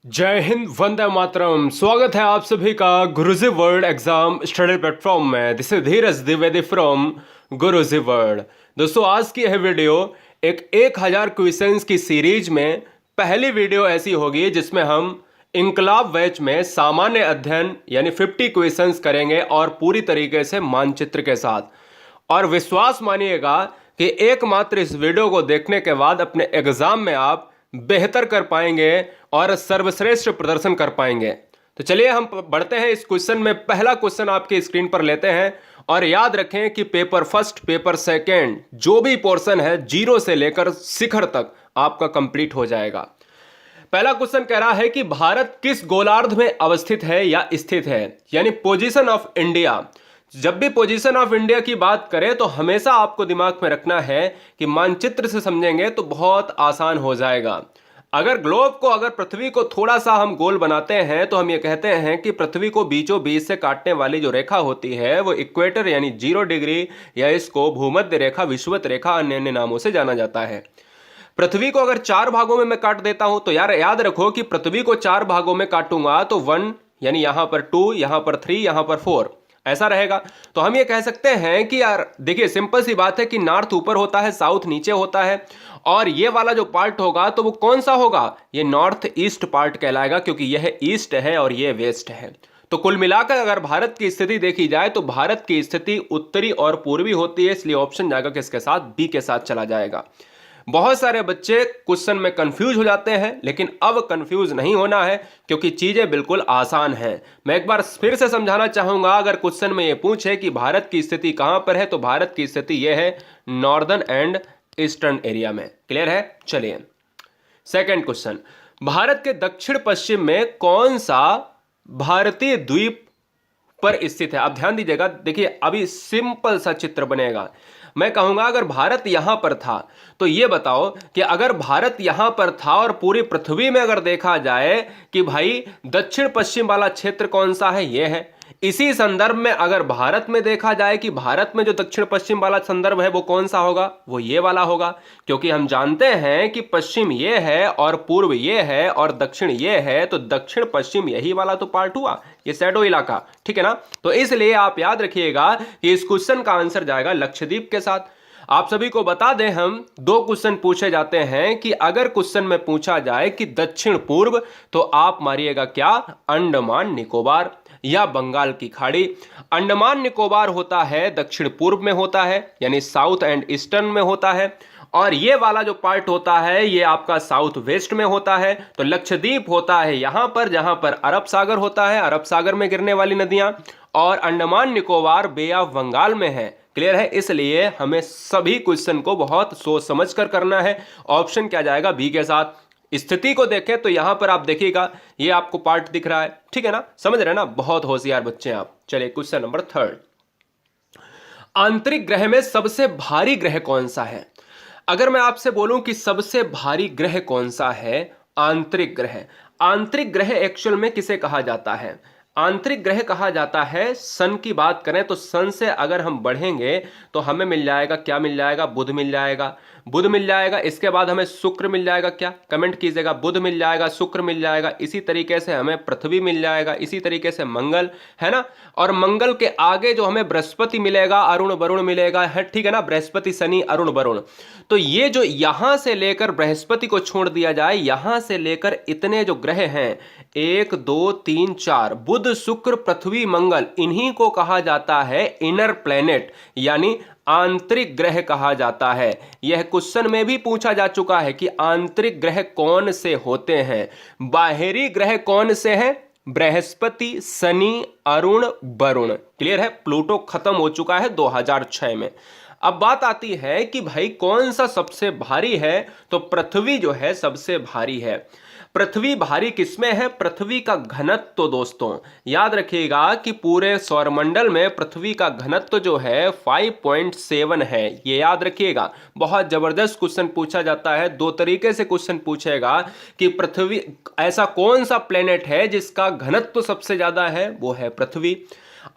जय हिंद, वंदे मातरम। स्वागत है आप सभी का गुरुजी वर्ल्ड एग्जाम स्टडी प्लेटफॉर्म में। This is Dheeraj Dwivedi from Guruji world. दोस्तों, आज की यह वीडियो एक 1000 क्वेश्चंस की सीरीज में पहली वीडियो ऐसी होगी जिसमें हम इंकलाब बैच में सामान्य अध्ययन यानी 50 क्वेश्चंस करेंगे और पूरी तरीके से मानचित्र के साथ। और विश्वास मानिएगा कि एकमात्र इस वीडियो को देखने के बाद अपने एग्जाम में आप बेहतर कर पाएंगे और सर्वश्रेष्ठ प्रदर्शन कर पाएंगे। तो चलिए हम बढ़ते हैं इस क्वेश्चन में। पहला क्वेश्चन आपके स्क्रीन पर लेते हैं और याद रखें कि पेपर फर्स्ट, पेपर सेकेंड जो भी पोर्शन है 0 से लेकर शिखर तक आपका कंप्लीट हो जाएगा। पहला क्वेश्चन कह रहा है कि भारत किस गोलार्ध में अवस्थित है या स्थित है, यानी पोजीशन ऑफ इंडिया। जब भी पोजीशन ऑफ इंडिया की बात करें तो हमेशा आपको दिमाग में रखना है कि मानचित्र से समझेंगे तो बहुत आसान हो जाएगा। अगर ग्लोब को, अगर पृथ्वी को थोड़ा सा हम गोल बनाते हैं तो हम ये कहते हैं कि पृथ्वी को बीचों बीच से काटने वाली जो रेखा होती है वो इक्वेटर यानी 0 डिग्री, या इसको भूमध्य रेखा, विषुवत रेखा, अन्य अन्य नामों से जाना जाता है। पृथ्वी को अगर 4 भागों में मैं काट देता हूं तो यार याद रखो कि पृथ्वी को 4 भागों में काटूंगा तो 1 यानी यहां पर 2, यहां पर 3, यहां पर 4 ऐसा रहेगा। तो हम ये कह सकते हैं कि यार देखिए, सिंपल सी बात है कि नॉर्थ ऊपर होता है, साउथ नीचे होता है, और ये वाला जो पार्ट होगा तो वो कौन सा होगा, ये नॉर्थ ईस्ट पार्ट कहलाएगा, क्योंकि यह ईस्ट है और ये वेस्ट है। तो कुल मिलाकर अगर भारत की स्थिति देखी जाए तो भारत की स्थिति उत्तरी और पूर्वी होती है, इसलिए ऑप्शन जाएगा किसके साथ, बी के साथ चला जाएगा। बहुत सारे बच्चे क्वेश्चन में कंफ्यूज हो जाते हैं, लेकिन अब कंफ्यूज नहीं होना है क्योंकि चीजें बिल्कुल आसान हैं। मैं एक बार फिर से समझाना चाहूंगा, अगर क्वेश्चन में ये पूछे कि भारत की स्थिति कहां पर है तो भारत की स्थिति यह है नॉर्दर्न एंड ईस्टर्न एरिया में। क्लियर है? चलिए सेकंड क्वेश्चन, भारत के दक्षिण पश्चिम में कौन सा भारतीय द्वीप पर स्थित है। अब ध्यान दीजिएगा, देखिए अभी सिंपल सा चित्र बनेगा। मैं कहूंगा अगर भारत यहां पर था तो ये बताओ कि अगर भारत यहां पर था और पूरी पृथ्वी में अगर देखा जाए कि भाई दक्षिण पश्चिम वाला क्षेत्र कौन सा है, ये है। इसी संदर्भ में अगर भारत में देखा जाए कि भारत में जो दक्षिण पश्चिम वाला संदर्भ है वो कौन सा होगा, वो ये वाला होगा, क्योंकि हम जानते हैं कि पश्चिम ये है और पूर्व ये है और दक्षिण ये है, तो दक्षिण पश्चिम यही वाला तो पार्ट हुआ, ये शैडो इलाका, ठीक है ना। तो इसलिए आप याद रखिएगा कि इस क्वेश्चन का आंसर जाएगा लक्षद्वीप के साथ। आप सभी को बता दें, हम 2 क्वेश्चन पूछे जाते हैं कि अगर क्वेश्चन में पूछा जाए कि दक्षिण पूर्व तो आप मारिएगा क्या, अंडमान निकोबार या बंगाल की खाड़ी। अंडमान निकोबार होता है दक्षिण पूर्व में होता है, यानी साउथ एंड ईस्टर्न में होता है, और ये वाला जो पार्ट होता है ये आपका साउथ वेस्ट में होता है। तो लक्षद्वीप होता है यहां पर जहां पर अरब सागर होता है, अरब सागर में गिरने वाली नदियां, और अंडमान निकोबार बे ऑफ बंगाल में है। क्लियर है? इसलिए हमें सभी क्वेश्चन को बहुत सोच समझ कर करना है। ऑप्शन क्या जाएगा, बी के साथ। स्थिति को देखें तो यहां पर आप देखिएगा ये आपको पार्ट दिख रहा है, ठीक है ना, समझ रहे हैं ना, बहुत होशियार बच्चे हैं आप। चलिए क्वेश्चन नंबर 3, आंतरिक ग्रह में सबसे भारी ग्रह कौन सा है। अगर मैं आपसे बोलूं कि सबसे भारी ग्रह कौन सा है, आंतरिक ग्रह। आंतरिक ग्रह एक्चुअल में किसे कहा जाता है, आंतरिक ग्रह कहा जाता है सन की बात करें तो सन से अगर हम बढ़ेंगे तो हमें मिल जाएगा, क्या मिल जाएगा, बुध मिल जाएगा, बुध मिल जाएगा। इसके बाद हमें शुक्र मिल जाएगा, क्या, कमेंट कीजिएगा, बुध मिल जाएगा, शुक्र मिल जाएगा। इसी तरीके से हमें पृथ्वी मिल जाएगा, इसी तरीके से मंगल, है ना, और मंगल के आगे जो हमें बृहस्पति मिलेगा, अरुण वरुण मिलेगा, है, ठीक है ना, बृहस्पति शनि अरुण वरुण। तो ये जो यहां से लेकर बृहस्पति को छोड़ दिया जाए, यहां से लेकर इतने जो ग्रह हैं 1 2 3 4, बुध शुक्र पृथ्वी मंगल, इन्हीं को कहा जाता है इनर प्लैनेट यानी आंतरिक ग्रह कहा जाता है। यह क्वेश्चन में भी पूछा जा चुका है कि आंतरिक ग्रह कौन से होते हैं। बाहरी ग्रह कौन से हैं, बृहस्पति, शनि, अरुण, वरुण। क्लियर है? प्लूटो खत्म हो चुका है 2006 में। अब बात आती है कि भाई कौन सा सबसे भारी है, तो पृथ्वी जो है सबसे भारी है। पृथ्वी भारी किसमें है, पृथ्वी का घनत्व। तो दोस्तों याद रखिएगा कि पूरे सौरमंडल में पृथ्वी का घनत्व जो है 5.7 है, ये याद रखिएगा। बहुत जबरदस्त क्वेश्चन पूछा जाता है, 2 तरीके से क्वेश्चन पूछेगा कि पृथ्वी, ऐसा कौन सा प्लेनेट है जिसका घनत्व सबसे ज्यादा है, वो है पृथ्वी।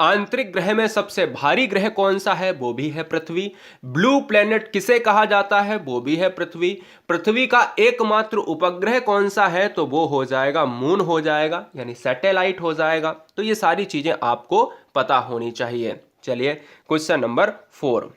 आंतरिक ग्रह में सबसे भारी ग्रह कौन सा है? वो भी है पृथ्वी। ब्लू प्लेनेट किसे कहा जाता है? वो भी है पृथ्वी। पृथ्वी का एकमात्र उपग्रह कौन सा है? तो वो हो जाएगा मून हो जाएगा, यानी सैटेलाइट हो जाएगा। तो ये सारी चीजें आपको पता होनी चाहिए। चलिए क्वेश्चन नंबर 4।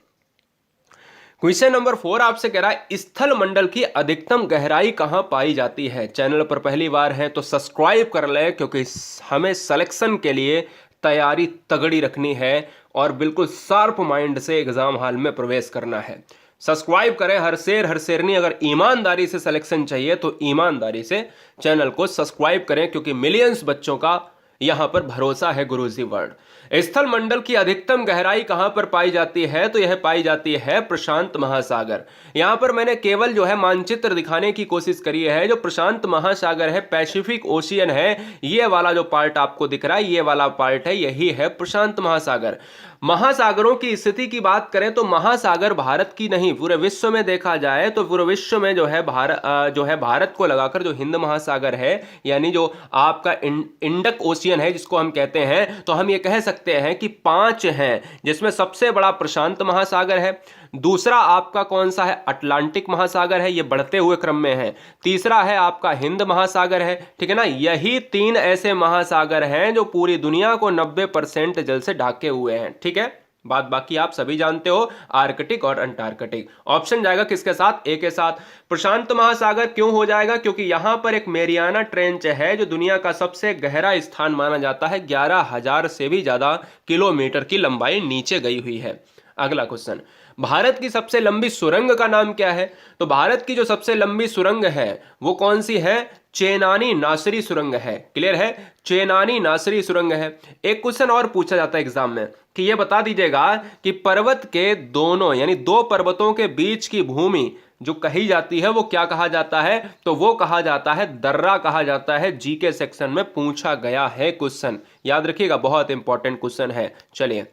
क्वेश्चन नंबर 4 आपसे कह रहा है स्थल मंडल की अधिकतम गहराई कहां पाई जाती है? चैनल पर पहली बार है तो सब्सक्राइब कर ले, क्योंकि हमें सिलेक्शन के लिए तैयारी तगड़ी रखनी है और बिल्कुल शार्प माइंड से एग्जाम हॉल में प्रवेश करना है। सब्सक्राइब करें, हर शेरनी। अगर ईमानदारी से सिलेक्शन चाहिए तो ईमानदारी से चैनल को सब्सक्राइब करें, क्योंकि मिलियंस बच्चों का यहां पर भरोसा है गुरुजी वर्ल्ड। स्थल मंडल की अधिकतम गहराई कहां पर पाई जाती है? तो यह पाई जाती है प्रशांत महासागर। यहां पर मैंने केवल जो है मानचित्र दिखाने की कोशिश करी है। जो प्रशांत महासागर है, पैसिफिक ओशियन है, ये वाला जो पार्ट आपको दिख रहा है, ये वाला पार्ट है, यही है प्रशांत महासागर। महासागरों की स्थिति की बात करें तो महासागर भारत की नहीं, पूरे विश्व में देखा जाए तो पूरे विश्व में जो है भारत को लगाकर जो हिंद महासागर है, यानी जो आपका इंडक ओशियन है जिसको हम कहते हैं, तो हम ये कह सकते हैं कि 5 हैं, जिसमें सबसे बड़ा प्रशांत महासागर है। दूसरा आपका कौन सा है? अटलांटिक महासागर है, ये बढ़ते हुए क्रम में है। तीसरा है आपका हिंद महासागर है, ठीक है ना। यही 3 ऐसे महासागर हैं जो पूरी दुनिया को 90% जल से ढके हुए हैं, ठीक है। बात बाकी आप सभी जानते हो, आर्कटिक और अंटार्कटिक। ऑप्शन जाएगा किसके साथ? ए के साथ। प्रशांत महासागर क्यों हो जाएगा? क्योंकि यहां पर एक मेरियाना ट्रेंच है जो दुनिया का सबसे गहरा स्थान माना जाता है। 11,000 से भी ज्यादा किलोमीटर की लंबाई नीचे गई हुई है। अगला क्वेश्चन, भारत की सबसे लंबी सुरंग का नाम क्या है? तो भारत की जो सबसे लंबी सुरंग है वो कौन सी है? चेनानी नासरी सुरंग है। क्लियर है? चेनानी नासरी सुरंग है। एक क्वेश्चन और पूछा जाता है एग्जाम में कि ये बता दीजिएगा कि पर्वत के दोनों यानी 2 पर्वतों के बीच की भूमि जो कही जाती है वो क्या कहा जाता है? तो वो कहा जाता है दर्रा कहा जाता है। जीके सेक्शन में पूछा गया है क्वेश्चन, याद रखिएगा, बहुत इंपॉर्टेंट क्वेश्चन है। चलिए,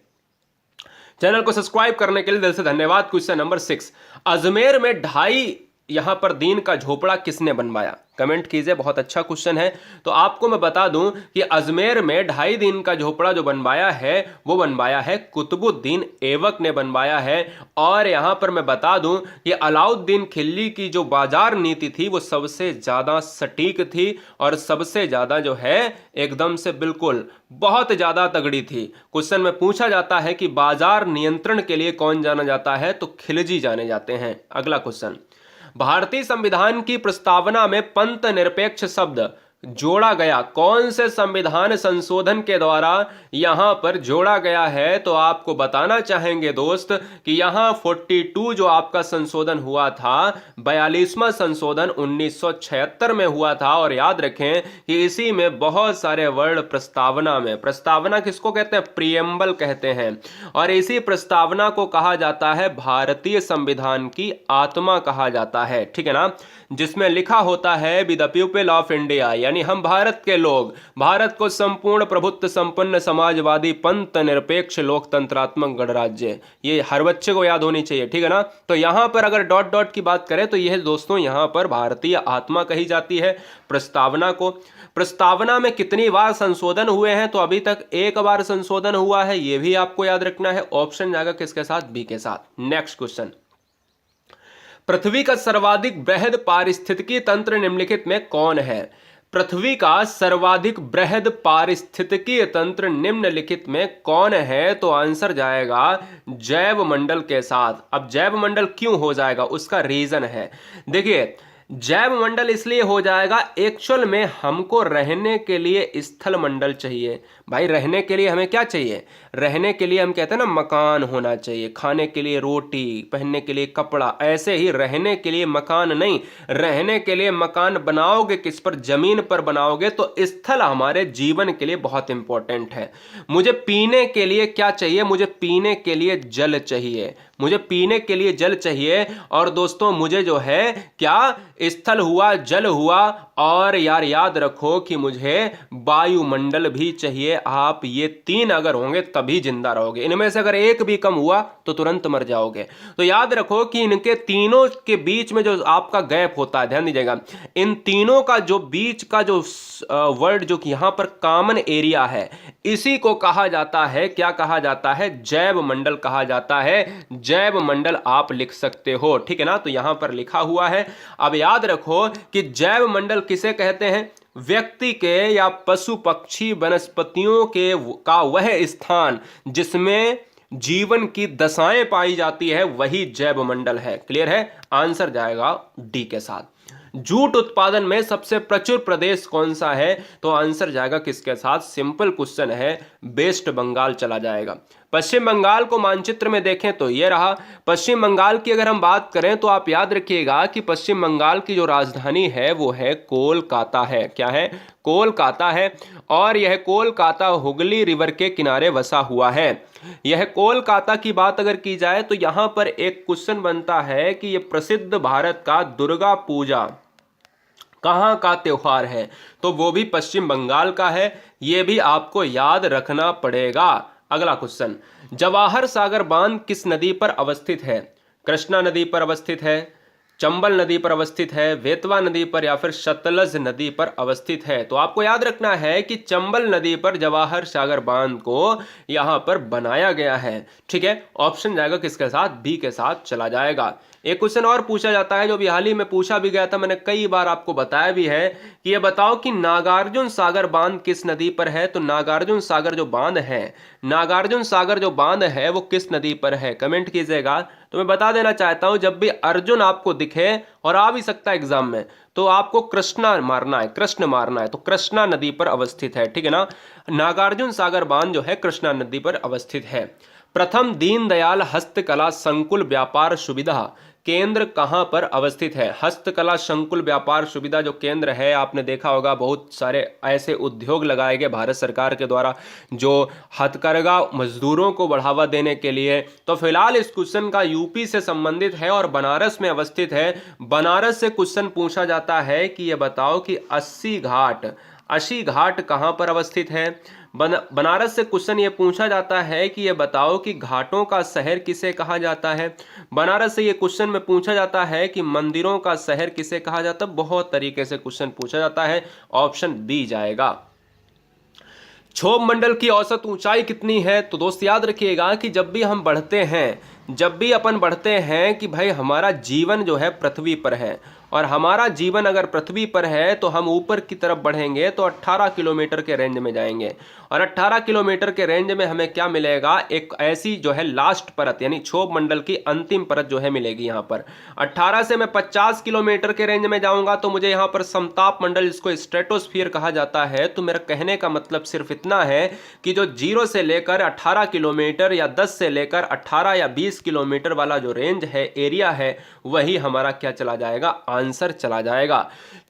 चैनल को सब्सक्राइब करने के लिए दिल से धन्यवाद। क्वेश्चन नंबर 6, अजमेर में 2.5 यहां पर दिन का झोपड़ा किसने बनवाया? कमेंट कीजिए, बहुत अच्छा क्वेश्चन है। तो आपको मैं बता दूं कि अजमेर में 2.5 दिन का झोपड़ा जो बनवाया है वो बनवाया है कुतुबुद्दीन ऐबक ने बनवाया है। और यहां पर मैं बता दूं कि अलाउद्दीन खिलजी की जो बाजार नीति थी वो सबसे ज्यादा सटीक थी और सबसे ज्यादा जो है एकदम से बिल्कुल बहुत ज्यादा तगड़ी थी। क्वेश्चन में पूछा जाता है कि बाजार नियंत्रण के लिए कौन जाना जाता है? तो खिलजी जाने जाते हैं। अगला क्वेश्चन, भारतीय संविधान की प्रस्तावना में पंथ निरपेक्ष शब्द जोड़ा गया कौन से संविधान संशोधन के द्वारा यहां पर जोड़ा गया है? तो आपको बताना चाहेंगे दोस्त कि यहां 42 जो आपका संशोधन हुआ था, 42वां संशोधन 1976 में हुआ था। और याद रखें कि इसी में बहुत सारे वर्ड प्रस्तावना किसको कहते हैं? प्रियम्बल कहते हैं। और इसी प्रस्तावना को कहा जाता है भारतीय संविधान की आत्मा कहा जाता है, ठीक है ना, जिसमें लिखा होता है with the people of India, यानी हम भारत के लोग, भारत को संपूर्ण प्रभुत्व संपन्न समाजवादी पंथ निरपेक्ष लोकतंत्रात्मक गणराज्य। ये हर बच्चे को याद होनी चाहिए, ठीक है ना। तो यहां पर अगर डॉट डॉट की बात करें तो यह दोस्तों यहां पर भारतीय आत्मा कही जाती है प्रस्तावना को। प्रस्तावना में कितनी बार संशोधन हुए हैं? तो अभी तक 1 बार संशोधन हुआ है, यह भी आपको याद रखना है। ऑप्शन जाएगा किसके साथ? बी के साथ। नेक्स्ट क्वेश्चन, पृथ्वी का सर्वाधिक बृहद पारिस्थितिकी तंत्र निम्नलिखित में कौन है? पृथ्वी का सर्वाधिक बृहद पारिस्थितिकीय तंत्र निम्नलिखित में कौन है? तो आंसर जाएगा जैव मंडल के साथ। अब जैव मंडल क्यों हो जाएगा उसका रीजन है, देखिए जैव मंडल इसलिए हो जाएगा, एक्चुअल में हमको रहने के लिए स्थल मंडल चाहिए। भाई रहने के लिए हमें क्या चाहिए? रहने के लिए हम कहते हैं ना मकान होना चाहिए, खाने के लिए रोटी, पहनने के लिए कपड़ा। ऐसे ही रहने के लिए मकान नहीं, रहने के लिए मकान बनाओगे किस पर? जमीन पर बनाओगे। तो स्थल हमारे जीवन के लिए बहुत इंपॉर्टेंट है। मुझे पीने के लिए क्या चाहिए? मुझे पीने के लिए जल चाहिए, मुझे पीने के लिए जल चाहिए। और दोस्तों मुझे जो है क्या स्थल हुआ, जल हुआ, और यार याद रखो कि मुझे वायुमंडल भी चाहिए। आप ये 3 अगर होंगे तभी जिंदा रहोगे। इनमें से अगर एक भी कम हुआ तो तुरंत मर जाओगे। तो याद रखो कि इनके तीनों के बीच में जो आपका गैप होता है, ध्यान दीजिएगा, इन तीनों का जो बीच का जो वर्ड जो कि यहां पर कॉमन एरिया है, इसी को कहा जाता है, क्या कहा जाता है, जैव मंडल कहा जाता है। जैव मंडल आप लिख सकते हो, ठीक है ना। तो यहां पर लिखा हुआ है। अब याद रखो कि जैव मंडल किसे कहते हैं, व्यक्ति के या पशु पक्षी वनस्पतियों के का वह स्थान जिसमें जीवन की दशाएं पाई जाती है, वही जैव मंडल है। क्लियर है, आंसर जाएगा डी के साथ। जूट उत्पादन में सबसे प्रचुर प्रदेश कौन सा है, तो आंसर जाएगा किसके साथ, सिंपल क्वेश्चन है, वेस्ट बंगाल चला जाएगा। पश्चिम बंगाल को मानचित्र में देखें तो ये रहा। पश्चिम बंगाल की अगर हम बात करें तो आप याद रखिएगा कि पश्चिम बंगाल की जो राजधानी है वो है कोलकाता है। क्या है, कोलकाता है। और यह कोलकाता हुगली रिवर के किनारे बसा हुआ है। यह कोलकाता की बात अगर की जाए तो यहां पर एक क्वेश्चन बनता है कि यह प्रसिद्ध भारत का दुर्गा पूजा कहां का त्योहार है, तो वो भी पश्चिम बंगाल का है। यह भी आपको याद रखना पड़ेगा। अगला क्वेश्चन, जवाहर सागर बांध किस नदी पर अवस्थित है, कृष्णा नदी पर अवस्थित है, चंबल नदी पर अवस्थित है, बेतवा नदी पर, या फिर सतलज नदी पर अवस्थित है। तो आपको याद रखना है कि चंबल नदी पर जवाहर सागर बांध को यहां पर बनाया गया है। ठीक है, ऑप्शन जाएगा किसके साथ, बी के साथ चला जाएगा। एक क्वेश्चन और पूछा जाता है जो भी हाल ही में पूछा भी गया था, मैंने कई बार आपको बताया भी है कि ये बताओ कि नागार्जुन सागर बांध किस नदी पर है। तो नागार्जुन सागर जो बांध है, नागार्जुन सागर जो बांध है वो किस नदी पर है, कमेंट कीजिएगा। तो मैं बता देना चाहता हूं, जब भी अर्जुन आपको दिखे, और आ भी सकता है एग्जाम में, तो आपको कृष्णा मारना है, कृष्ण मारना है। तो कृष्णा नदी पर अवस्थित है, ठीक है ना। नागार्जुन सागर बांध जो है कृष्णा नदी पर अवस्थित है। प्रथम दीनदयाल हस्तकला संकुल व्यापार सुविधा केंद्र कहां पर अवस्थित है। हस्तकला संकुल व्यापार सुविधा जो केंद्र है, आपने देखा होगा बहुत सारे ऐसे उद्योग लगाए गए भारत सरकार के द्वारा जो हथकरघा मजदूरों को बढ़ावा देने के लिए। तो फिलहाल इस क्वेश्चन का यूपी से संबंधित है और बनारस में अवस्थित है। बनारस से क्वेश्चन पूछा जाता है कि यह बताओ कि अस्सी घाट कहां पर अवस्थित है। बनारस से क्वेश्चन ये पूछा जाता है कि ये बताओ कि घाटों का शहर किसे कहा जाता है। बनारस से ये क्वेश्चन में पूछा जाता है कि मंदिरों का शहर किसे कहा जाता है। बहुत तरीके से क्वेश्चन पूछा जाता है, ऑप्शन बी जाएगा। क्षोभ मंडल की औसत ऊंचाई कितनी है, तो दोस्त याद रखिएगा कि जब भी हम बढ़ते हैं, जब भी अपन बढ़ते हैं कि भाई हमारा जीवन जो है पृथ्वी पर है, और हमारा जीवन अगर पृथ्वी पर है तो हम ऊपर की तरफ बढ़ेंगे तो 18 किलोमीटर के रेंज में जाएंगे। और 18 किलोमीटर के रेंज में हमें क्या मिलेगा, एक ऐसी जो है लास्ट परत, यानी क्षोभ मंडल की अंतिम परत जो है मिलेगी यहाँ पर। 18 से मैं 50 किलोमीटर के रेंज में जाऊंगा तो मुझे यहाँ पर समताप मंडल, जिसको स्ट्रेटोस्फीयर कहा जाता है। तो मेरा कहने का मतलब सिर्फ इतना है कि जो 0 से लेकर 18 किलोमीटर या 10 से लेकर 18 या 20 किलोमीटर वाला जो रेंज है, एरिया है, वही हमारा क्या चला जाएगा, आंसर चला जाएगा।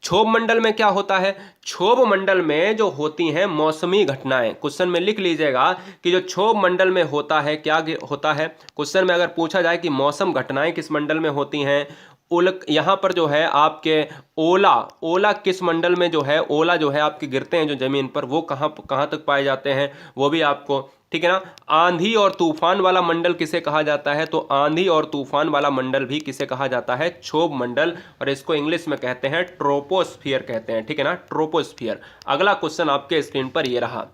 क्षोभ मंडल में क्या होता है, क्षोभ मंडल में जो होती हैं मौसमी घटनाएं, क्वेश्चन में लिख लीजिएगा कि जो क्षोभ मंडल में होता है क्या होता है। क्वेश्चन में अगर पूछा जाए कि मौसम घटनाएं किस मंडल में होती हैं, यहां पर जो है आपके ओला किस मंडल में जो है, ओला जो है आपके गिरते हैं जो जमीन पर, वो कहां तक पाए जाते हैं, वो भी आपको, ठीक है ना। आंधी और तूफान वाला मंडल किसे कहा जाता है, तो आंधी और तूफान वाला मंडल भी किसे कहा जाता है, क्षोभ मंडल, और इसको इंग्लिश में कहते हैं ट्रोपोस्फियर कहते हैं, ठीक है ना, ट्रोपोस्फियर। अगला क्वेश्चन आपके स्क्रीन पर ये रहा,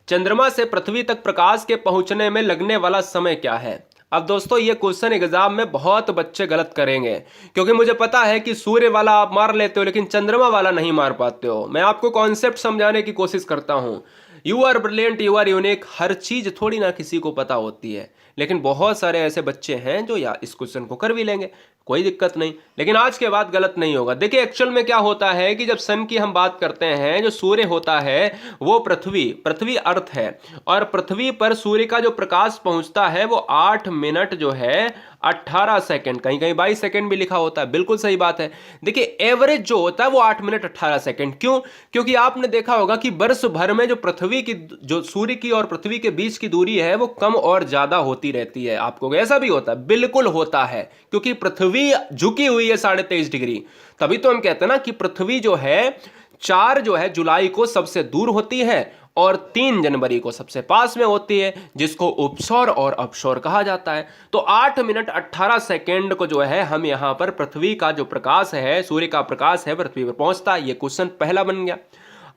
चंद्रमा से पृथ्वी तक प्रकाश के पहुंचने में लगने वाला समय क्या है। अब दोस्तों ये क्वेश्चन एग्जाम में बहुत बच्चे गलत करेंगे, क्योंकि मुझे पता है कि सूर्य वाला आप मार लेते हो लेकिन चंद्रमा वाला नहीं मार पाते हो। मैं आपको कॉन्सेप्ट समझाने की कोशिश करता हूं। You are brilliant, you are unique. हर चीज थोड़ी ना किसी को पता होती है, लेकिन बहुत सारे ऐसे बच्चे हैं जो या इस क्वेश्चन को कर भी लेंगे, कोई दिक्कत नहीं, लेकिन आज के बाद गलत नहीं होगा। देखिए एक्चुअल में क्या होता है कि जब सन की हम बात करते हैं, जो सूर्य होता है वो पृथ्वी अर्थ है, और पृथ्वी पर सूर्य का जो प्रकाश पहुंचता है वो 8 मिनट जो है 18 सेकंड, कहीं कहीं 22 सेकंड भी लिखा होता है, बिल्कुल सही बात है। देखिए एवरेज जो होता है वो 8 मिनट 18 सेकंड। क्यों? क्योंकि आपने देखा होगा कि वर्ष भर में जो पृथ्वी की, जो सूर्य की और पृथ्वी के बीच की दूरी है वो कम और ज्यादा होती रहती है। आपको ऐसा भी होता है? बिल्कुल होता है, क्योंकि पृथ्वी झुकी हुई है 23.5 डिग्री। तभी तो हम कहते हैं ना कि पृथ्वी जो है 4 जो है जुलाई को सबसे दूर होती है और 3 जनवरी को सबसे पास में होती है, जिसको उपसौर और अपसौर कहा जाता है। तो 8 मिनट 18 सेकेंड को जो है हम यहां पर पृथ्वी का जो प्रकाश है, सूर्य का प्रकाश है, पृथ्वी पर पहुंचता है। ये क्वेश्चन पहला बन गया।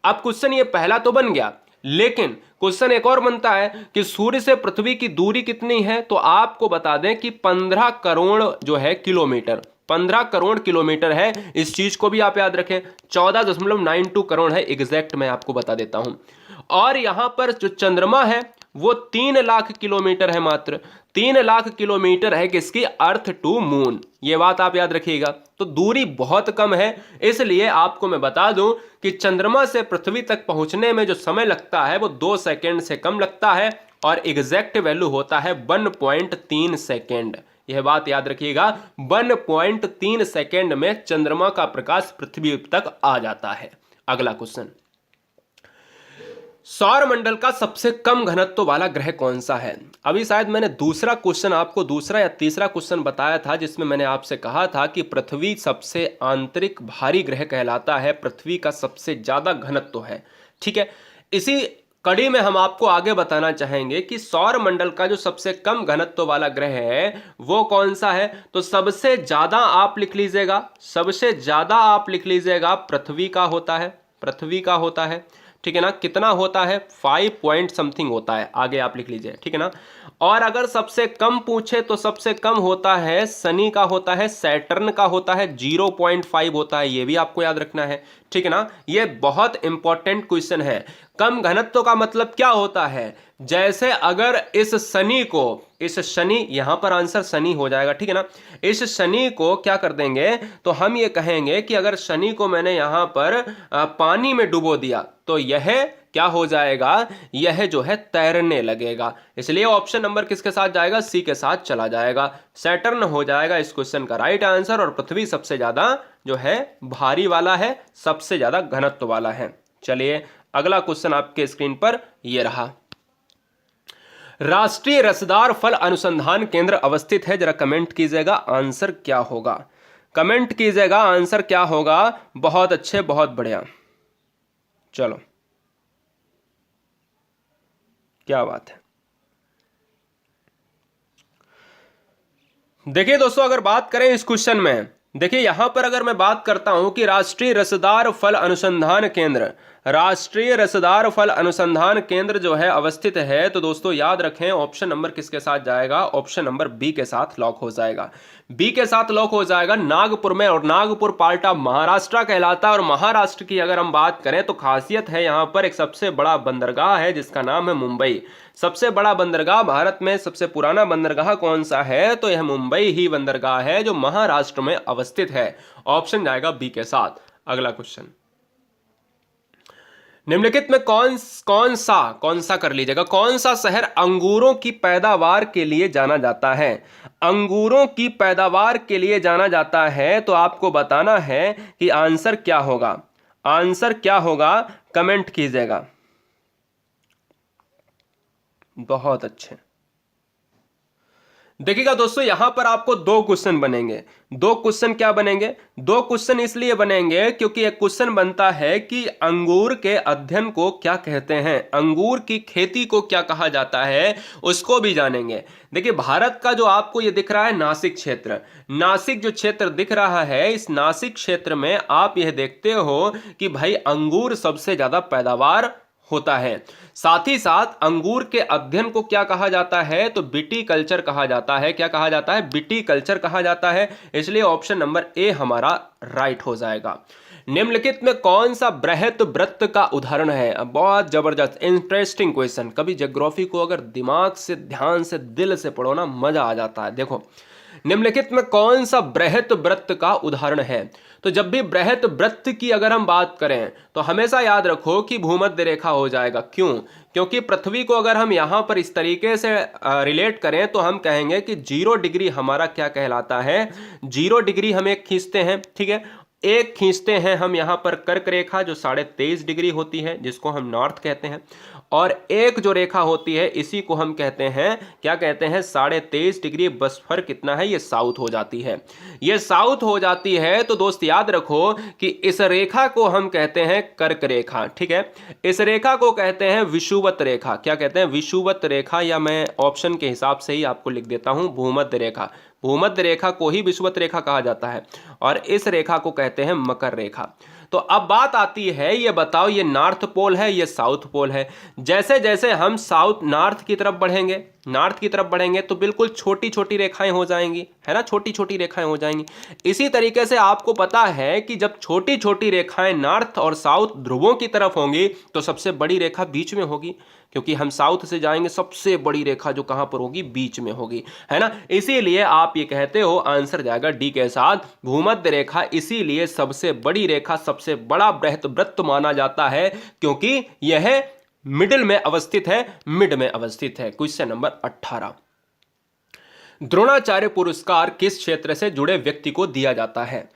अब क्वेश्चन ये पहला तो बन गया, लेकिन क्वेश्चन एक और बनता है कि सूर्य से पृथ्वी की दूरी कितनी है, तो आपको बता दें कि 15 करोड़ जो है किलोमीटर, 15 करोड़ किलोमीटर है। इस चीज को भी आप याद रखें, 14.92 करोड़ है एग्जैक्ट, मैं आपको बता देता हूं। और यहां पर जो चंद्रमा है वो 3 लाख किलोमीटर है, मात्र 3 लाख किलोमीटर है किसकी, अर्थ टू मून। ये बात आप याद रखिएगा, तो दूरी बहुत कम है। इसलिए आपको मैं बता दूं कि चंद्रमा से पृथ्वी तक पहुंचने में जो समय लगता है वो 2 सेकंड से कम लगता है, और एग्जैक्ट वैल्यू होता है 1.3 सेकेंड। यह बात याद रखिएगा, 1.3 सेकेंड में चंद्रमा का प्रकाश पृथ्वी तक आ जाता है। अगला क्वेश्चन, सौर मंडल का सबसे कम घनत्व वाला ग्रह कौन सा है। अभी शायद मैंने दूसरा क्वेश्चन आपको, दूसरा या तीसरा क्वेश्चन बताया था, जिसमें मैंने आपसे कहा था कि पृथ्वी सबसे आंतरिक भारी ग्रह कहलाता है, पृथ्वी का सबसे ज्यादा घनत्व है। ठीक है, इसी कड़ी में हम आपको आगे बताना चाहेंगे कि सौर मंडल का जो सबसे कम घनत्व वाला ग्रह है वो कौन सा है। तो सबसे ज्यादा आप लिख लीजिएगा, सबसे ज्यादा आप लिख लीजिएगा पृथ्वी का होता है, पृथ्वी का होता है। ठीक है ना, कितना होता है, 5 पॉइंट समथिंग होता है, आगे आप लिख लीजिए। ठीक है ना, और अगर सबसे कम पूछे तो सबसे कम होता है शनि का होता है, सैटर्न का होता है 0.5 होता है, ये भी आपको याद रखना है। ठीक है ना, ये बहुत इंपॉर्टेंट क्वेश्चन है। कम घनत्व का मतलब क्या होता है, जैसे अगर इस शनि को, इस शनि, यहां पर आंसर शनि हो जाएगा। ठीक है ना, इस शनि को क्या कर देंगे, तो हम ये कहेंगे कि अगर शनि को मैंने यहां पर पानी में डुबो दिया तो यह क्या हो जाएगा, यह जो है तैरने लगेगा। इसलिए ऑप्शन नंबर किसके साथ जाएगा, सी के साथ चला जाएगा। सैटर्न हो जाएगा इस क्वेश्चन का राइट आंसर, और पृथ्वी सबसे ज्यादा जो है भारी वाला है, सबसे ज्यादा घनत्व वाला है। चलिए अगला क्वेश्चन आपके स्क्रीन पर यह रहा, राष्ट्रीय रसदार फल अनुसंधान केंद्र अवस्थित है, जरा कमेंट कीजिएगा आंसर क्या होगा, कमेंट कीजिएगा आंसर क्या होगा। बहुत अच्छे, बहुत बढ़िया, चलो क्या बात है। देखिए दोस्तों, अगर बात करें इस क्वेश्चन में, देखिए यहां पर अगर मैं बात करता हूं कि राष्ट्रीय रसदार फल अनुसंधान केंद्र, राष्ट्रीय रसदार फल अनुसंधान केंद्र जो है अवस्थित है, तो दोस्तों याद रखें ऑप्शन नंबर किसके साथ जाएगा, ऑप्शन नंबर बी के साथ लॉक हो जाएगा, बी के साथ लॉक हो जाएगा, नागपुर में। और नागपुर पार्ट ऑफ महाराष्ट्र कहलाता है। और महाराष्ट्र की अगर हम बात करें तो खासियत है, यहां पर एक सबसे बड़ा बंदरगाह है जिसका नाम है मुंबई। सबसे बड़ा बंदरगाह भारत में, सबसे पुराना बंदरगाह कौन सा है, तो यह मुंबई ही बंदरगाह है जो महाराष्ट्र में अवस्थित है। ऑप्शन जाएगा बी के साथ। अगला क्वेश्चन, निम्नलिखित में कौन सा कर लीजिएगा, कौन सा शहर अंगूरों की पैदावार के लिए जाना जाता है, अंगूरों की पैदावार के लिए जाना जाता है, तो आपको बताना है कि आंसर क्या होगा, आंसर क्या होगा, कमेंट कीजिएगा। बहुत अच्छे, देखिएगा दोस्तों, यहां पर आपको 2 क्वेश्चन बनेंगे। 2 क्वेश्चन क्या बनेंगे, 2 क्वेश्चन इसलिए बनेंगे क्योंकि एक क्वेश्चन बनता है कि अंगूर के अध्ययन को क्या कहते हैं, अंगूर की खेती को क्या कहा जाता है, उसको भी जानेंगे। देखिए भारत का जो आपको ये दिख रहा है नासिक क्षेत्र, नासिक जो क्षेत्र दिख रहा है, इस नासिक क्षेत्र में आप यह देखते हो कि भाई अंगूर सबसे ज्यादा पैदावार होता है। साथ ही साथ अंगूर के अध्ययन को क्या कहा जाता है, तो विटी कल्चर कहा जाता है। क्या कहा जाता है, विटी कल्चर कहा जाता है। इसलिए ऑप्शन नंबर ए हमारा राइट हो जाएगा। निम्नलिखित में कौन सा बृहत वृत्त का उदाहरण है, बहुत जबरदस्त इंटरेस्टिंग क्वेश्चन। कभी ज्योग्राफी को अगर दिमाग से, ध्यान से, दिल से पढ़ो ना, मजा आ जाता है। देखो निम्नलिखित में कौन सा बृहत वृत्त का उदाहरण है, तो जब भी बृहत वृत्त की अगर हम बात करें तो हमेशा याद रखो कि भूमध्य रेखा हो जाएगा। क्यों, क्योंकि पृथ्वी को अगर हम यहां पर इस तरीके से रिलेट करें तो हम कहेंगे कि 0 डिग्री हमारा क्या कहलाता है, 0 डिग्री हम एक खींचते हैं। ठीक है, एक खींचते हैं हम यहां पर कर्क रेखा जो 23.5 डिग्री होती है, जिसको हम नॉर्थ कहते हैं, और एक जो रेखा होती है इसी को हम कहते हैं, क्या कहते हैं, 23.5 डिग्री। बस फर्क कितना है, ये साउथ हो जाती है, ये साउथ हो जाती है। तो दोस्त याद रखो कि इस रेखा को हम कहते हैं कर्क रेखा। ठीक है, इस रेखा को कहते हैं विषुवत रेखा। क्या कहते हैं, विषुवत रेखा, या मैं ऑप्शन के हिसाब से ही आपको लिख देता हूं भूमध्य रेखा। भूमध्य रेखा को ही विषुवत रेखा कहा जाता है, और इस रेखा को कहते हैं मकर रेखा। तो अब बात आती है, ये बताओ ये नॉर्थ पोल है ये साउथ पोल है। जैसे जैसे हम साउथ नॉर्थ की तरफ बढ़ेंगे, नॉर्थ की तरफ बढ़ेंगे तो बिल्कुल छोटी छोटी रेखाएं हो जाएंगी, है ना, छोटी छोटी रेखाएं हो जाएंगी। इसी तरीके से आपको पता है कि जब छोटी छोटी रेखाएं नॉर्थ और साउथ ध्रुवों की तरफ होंगी तो सबसे बड़ी रेखा बीच में होगी, क्योंकि हम साउथ से जाएंगे, सबसे बड़ी रेखा जो कहां पर होगी, बीच में होगी, है ना। इसीलिए आप ये कहते हो आंसर जाएगा डी के साथ, भूमध्य रेखा। इसीलिए सबसे बड़ी रेखा, सबसे बड़ा बृहत वृत्त माना जाता है, क्योंकि यह मिडिल में अवस्थित है, मिड में अवस्थित है। क्वेश्चन नंबर 18, द्रोणाचार्य पुरस्कार किस क्षेत्र से जुड़े व्यक्ति को दिया जाता है?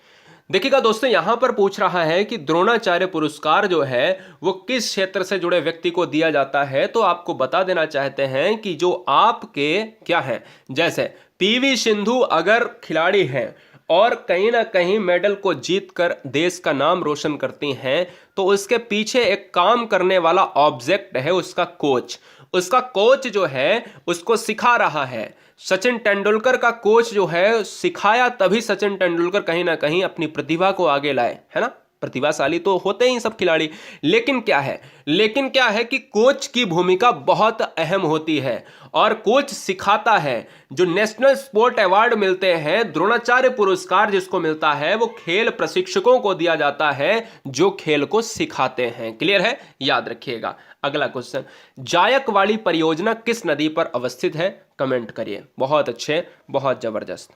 देखिएगा दोस्तों, यहां पर पूछ रहा है कि द्रोणाचार्य पुरस्कार जो है वो किस क्षेत्र से जुड़े व्यक्ति को दिया जाता है। तो आपको बता देना चाहते हैं कि जो आपके क्या है, जैसे पीवी सिंधु अगर खिलाड़ी हैं और कहीं ना कहीं मेडल को जीतकर देश का नाम रोशन करती हैं, तो उसके पीछे एक काम करने वाला ऑब्जेक्ट है उसका कोच। उसका कोच जो है उसको सिखा रहा है। सचिन तेंदुलकर का कोच जो है सिखाया, तभी सचिन तेंदुलकर कहीं ना कहीं अपनी प्रतिभा को आगे लाए, है ना। प्रतिभाशाली तो होते ही सब खिलाड़ी, लेकिन क्या है कि कोच की भूमिका बहुत अहम होती है और कोच सिखाता है। जो नेशनल स्पोर्ट अवार्ड मिलते हैं, द्रोणाचार्य पुरस्कार जिसको मिलता है, वो खेल प्रशिक्षकों को दिया जाता है जो खेल को सिखाते हैं। क्लियर है, याद रखिएगा। अगला क्वेश्चन, जायकवाड़ी परियोजना किस नदी पर अवस्थित है? कमेंट करिए। बहुत अच्छे, बहुत जबरदस्त।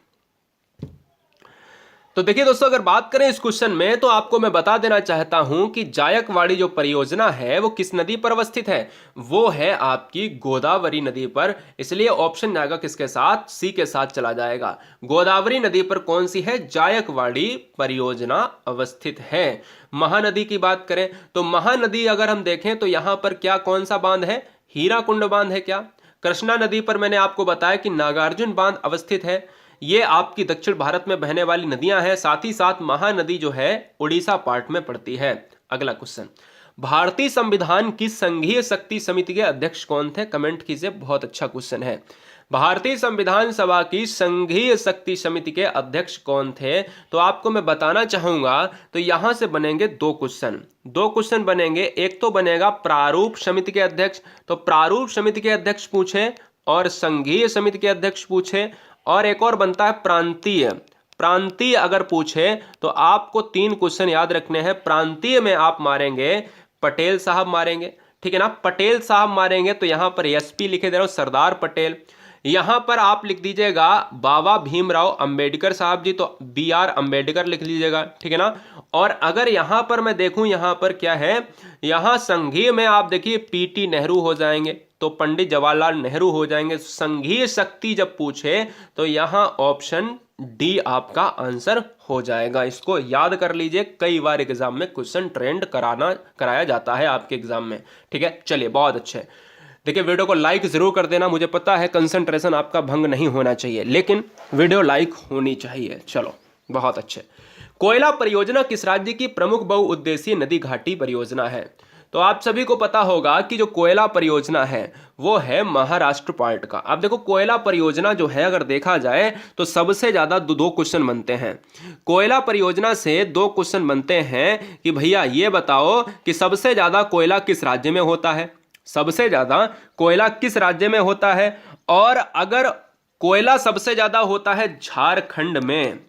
तो देखिए दोस्तों, अगर बात करें इस क्वेश्चन में, तो आपको मैं बता देना चाहता हूं कि जायकवाड़ी जो परियोजना है वो किस नदी पर अवस्थित है? वो है आपकी गोदावरी नदी पर। इसलिए ऑप्शन जाएगा किसके साथ? सी के साथ चला जाएगा। गोदावरी नदी पर कौन सी है? जायकवाड़ी परियोजना अवस्थित है। महानदी की बात करें तो महानदी अगर हम देखें तो यहां पर क्या, कौन सा बांध है? हीराकुंड बांध है क्या? कृष्णा नदी पर मैंने आपको बताया कि नागार्जुन बांध अवस्थित है। ये आपकी दक्षिण भारत में बहने वाली नदियां हैं। साथ ही साथ महानदी जो है उड़ीसा पार्ट में पड़ती है। अगला क्वेश्चन, भारतीय संविधान की संघीय शक्ति समिति के अध्यक्ष कौन थे? कमेंट कीजिए, बहुत अच्छा क्वेश्चन है। भारतीय संविधान सभा की संघीय शक्ति समिति के अध्यक्ष कौन थे? तो आपको मैं बताना चाहूंगा, तो यहां से बनेंगे दो क्वेश्चन बनेंगे। एक तो बनेगा प्रारूप समिति के अध्यक्ष, तो प्रारूप समिति के अध्यक्ष पूछे और संघीय समिति के अध्यक्ष पूछे, और एक और बनता है प्रांतीय अगर पूछे तो आपको 3 क्वेश्चन याद रखने हैं। प्रांतीय में आप मारेंगे पटेल साहब मारेंगे, ठीक है ना, पटेल साहब मारेंगे तो यहां पर एसपी लिखे दे रहा हूं, सरदार पटेल। यहां पर आप लिख दीजिएगा बाबा भीमराव अंबेडकर साहब जी, तो BR अंबेडकर लिख लीजिएगा, ठीक है ना। और अगर यहां पर मैं देखूं, यहां पर क्या है, यहां संघीय में आप देखिए PT नेहरू हो जाएंगे, तो पंडित जवाहरलाल नेहरू हो जाएंगे। संघीय शक्ति जब पूछे तो यहां ऑप्शन डी आपका आंसर हो जाएगा। इसको याद कर लीजिए, कई बार एग्जाम में क्वेश्चन ट्रेंड कराया जाता है आपके एग्जाम में, ठीक है। चलिए, बहुत अच्छे। देखिए, वीडियो को लाइक जरूर कर देना। मुझे पता है कंसंट्रेशन आपका भंग नहीं होना चाहिए, लेकिन वीडियो लाइक होनी चाहिए। चलो, बहुत अच्छे। कोयला परियोजना किस राज्य की प्रमुख बहुउद्देशीय नदी घाटी परियोजना है? तो आप सभी को पता होगा कि जो कोयला परियोजना है वो है महाराष्ट्र पार्ट का। अब देखो, कोयला परियोजना जो है अगर देखा जाए तो सबसे ज्यादा दो क्वेश्चन बनते हैं। कोयला परियोजना से 2 क्वेश्चन बनते हैं कि भैया ये बताओ कि सबसे ज्यादा कोयला किस राज्य में होता है, सबसे ज्यादा कोयला किस राज्य में होता है। और अगर कोयला सबसे ज्यादा होता है झारखंड में,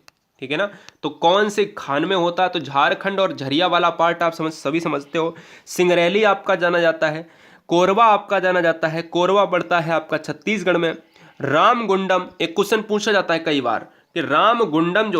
ठीक है ना, तो कौन से खान में होता है? तो झारखंड और झरिया वाला पार्ट आप सभी समझते हो। सिंगरैली आपका जाना जाता है, कोरबा आपका जाना जाता है, कोरबा पड़ता है आपका छत्तीसगढ़ में। रामगुंडम, एक क्वेश्चन पूछा जाता है कई बार कि रामगुंडम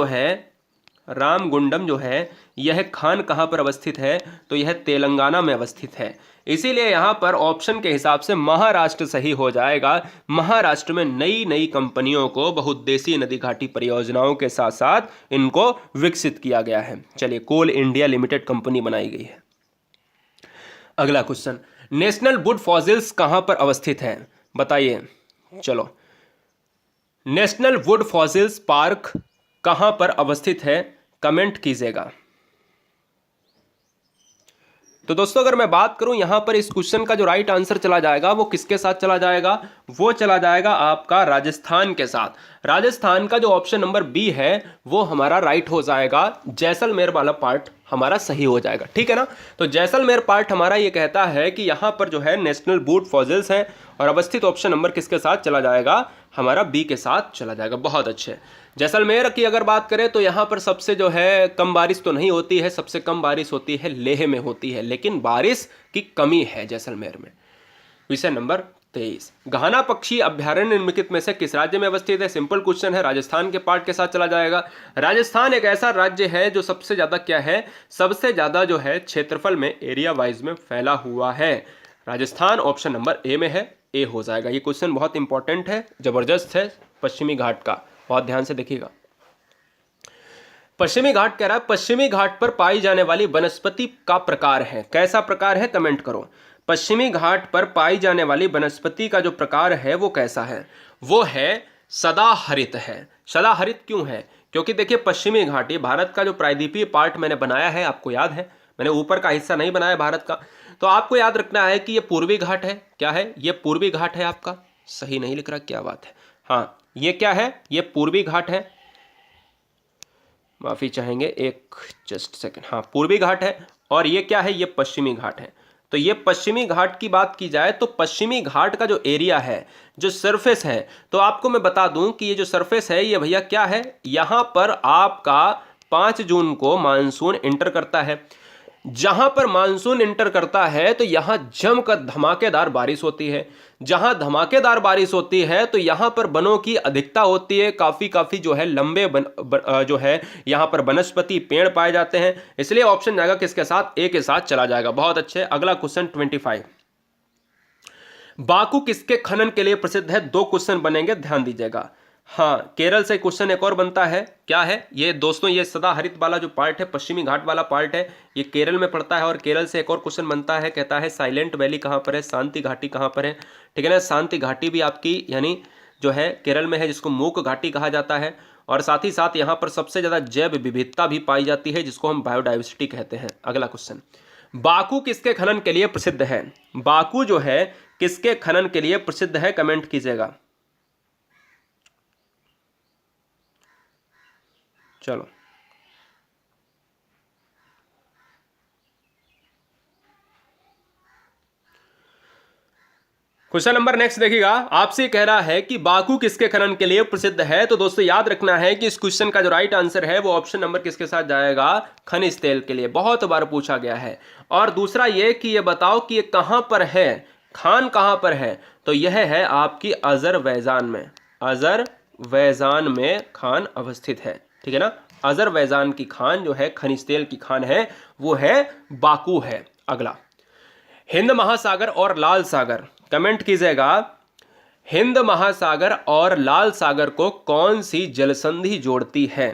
जो है यह खान कहां पर अवस्थित है? तो यह तेलंगाना में अवस्थित है। इसीलिए यहां पर ऑप्शन के हिसाब से महाराष्ट्र सही हो जाएगा। महाराष्ट्र में नई नई कंपनियों को बहुउद्देशीय नदी घाटी परियोजनाओं के साथ साथ इनको विकसित किया गया है। चलिए, कोल इंडिया लिमिटेड कंपनी बनाई गई है। अगला क्वेश्चन, नेशनल वुड फॉसिल्स कहां पर अवस्थित है? बताइए। चलो, नेशनल वुड फॉसिल्स पार्क कहां पर अवस्थित है? कमेंट कीजिएगा। तो दोस्तों अगर मैं बात करूं यहां पर इस क्वेश्चन का जो राइट आंसर चला जाएगा वो किसके साथ चला जाएगा, वो चला जाएगा आपका राजस्थान के साथ। राजस्थान का जो ऑप्शन नंबर बी है वो हमारा राइट हो जाएगा, जैसलमेर वाला पार्ट हमारा सही हो जाएगा, ठीक है ना। तो जैसलमेर पार्ट हमारा ये कहता है कि यहां पर जो है नेशनल बूट फॉसिल्स है और अवस्थित ऑप्शन नंबर किसके साथ चला जाएगा, हमारा बी के साथ चला जाएगा। बहुत अच्छे। जैसलमेर की अगर बात करें तो यहाँ पर सबसे जो है कम बारिश तो नहीं होती है, सबसे कम बारिश होती है लेह में होती है, लेकिन बारिश की कमी है जैसलमेर में। विषय नंबर 23, घाना पक्षी अभ्यारण्य निम्नलिखित में से किस राज्य में अवस्थित है। सिंपल क्वेश्चन है, राजस्थान के पार्ट के साथ चला जाएगा। राजस्थान एक ऐसा राज्य है जो सबसे ज्यादा क्या है, सबसे ज्यादा जो है क्षेत्रफल में एरिया वाइज में फैला हुआ है। राजस्थान ऑप्शन नंबर ए में है, ए हो जाएगा। ये क्वेश्चन बहुत इंपॉर्टेंट है, जबरदस्त है, पश्चिमी घाट का, बहुत ध्यान से देखिएगा। पश्चिमी घाट कह रहा है पश्चिमी घाट पर पाई जाने वाली वनस्पति का प्रकार है, कैसा प्रकार है कमेंट करो। पश्चिमी घाट पर पाई जाने वाली वनस्पति का जो प्रकार है वो कैसा है, वो है सदाहरित है। सदाहरित क्यों है, क्योंकि देखिए पश्चिमी घाट ये भारत का जो प्रायद्वीपीय पार्ट मैंने बनाया है, आपको याद है मैंने ऊपर का हिस्सा नहीं बनाया भारत का, तो आपको याद रखना है कि ये पूर्वी घाट है। क्या है, ये पूर्वी घाट है। आपका सही नहीं लिख रहा, क्या बात है। हाँ ये क्या है, ये पूर्वी घाट है, माफी चाहेंगे एक जस्ट सेकंड। हाँ पूर्वी घाट है, और ये क्या है, ये पश्चिमी घाट है। तो ये पश्चिमी घाट की बात की जाए तो पश्चिमी घाट का जो एरिया है, जो सरफेस है, तो आपको मैं बता दूं कि ये जो सरफेस है ये भैया क्या है, यहां पर आपका 5 जून को मानसून इंटर करता है। जहां पर मानसून इंटर करता है तो यहां जमकर धमाकेदार बारिश होती है। जहां धमाकेदार बारिश होती है तो यहां पर वनों की अधिकता होती है, काफी जो है लंबे जो है यहां पर वनस्पति पेड़ पाए जाते हैं। इसलिए ऑप्शन जाएगा किसके साथ, ए के साथ चला जाएगा। बहुत अच्छे। अगला क्वेश्चन 25, बाकू किसके खनन के लिए प्रसिद्ध है। 2 क्वेश्चन बनेंगे, ध्यान दीजिएगा। हाँ केरल से क्वेश्चन एक और बनता है, क्या है ये दोस्तों, ये सदाहरित वाला जो पार्ट है, पश्चिमी घाट वाला पार्ट है, ये केरल में पड़ता है। और केरल से एक और क्वेश्चन बनता है, कहता है साइलेंट वैली कहाँ पर है, शांति घाटी कहाँ पर है, ठीक है ना। शांति घाटी भी आपकी यानी जो है केरल में है, जिसको मूक घाटी कहा जाता है। और साथ ही साथ यहाँ पर सबसे ज्यादा जैव विविधता भी पाई जाती है, जिसको हम बायोडाइवर्सिटी कहते हैं। अगला क्वेश्चन, बाकू किसके खनन के लिए प्रसिद्ध है। बाकू जो है किसके खनन के लिए प्रसिद्ध है, कमेंट कीजिएगा। चलो क्वेश्चन नंबर नेक्स्ट देखिएगा। आपसे कह रहा है कि बाकू किसके खनन के लिए प्रसिद्ध है। तो दोस्तों याद रखना है कि इस क्वेश्चन का जो राइट आंसर है वो ऑप्शन नंबर किसके साथ जाएगा, खनिज तेल के लिए। बहुत बार पूछा गया है। और दूसरा ये कि ये बताओ कि ये कहां पर है, खान कहां पर है। तो यह है आपकी अजरबैजान में, अजरबैजान में खान अवस्थित है, ठीक है ना। अजरबैजान की खान जो है, खनिज तेल की खान है, वो है बाकू है। अगला, हिंद महासागर और लाल सागर, कमेंट कीजिएगा। हिंद महासागर और लाल सागर को कौन सी जलसंधि जोड़ती है।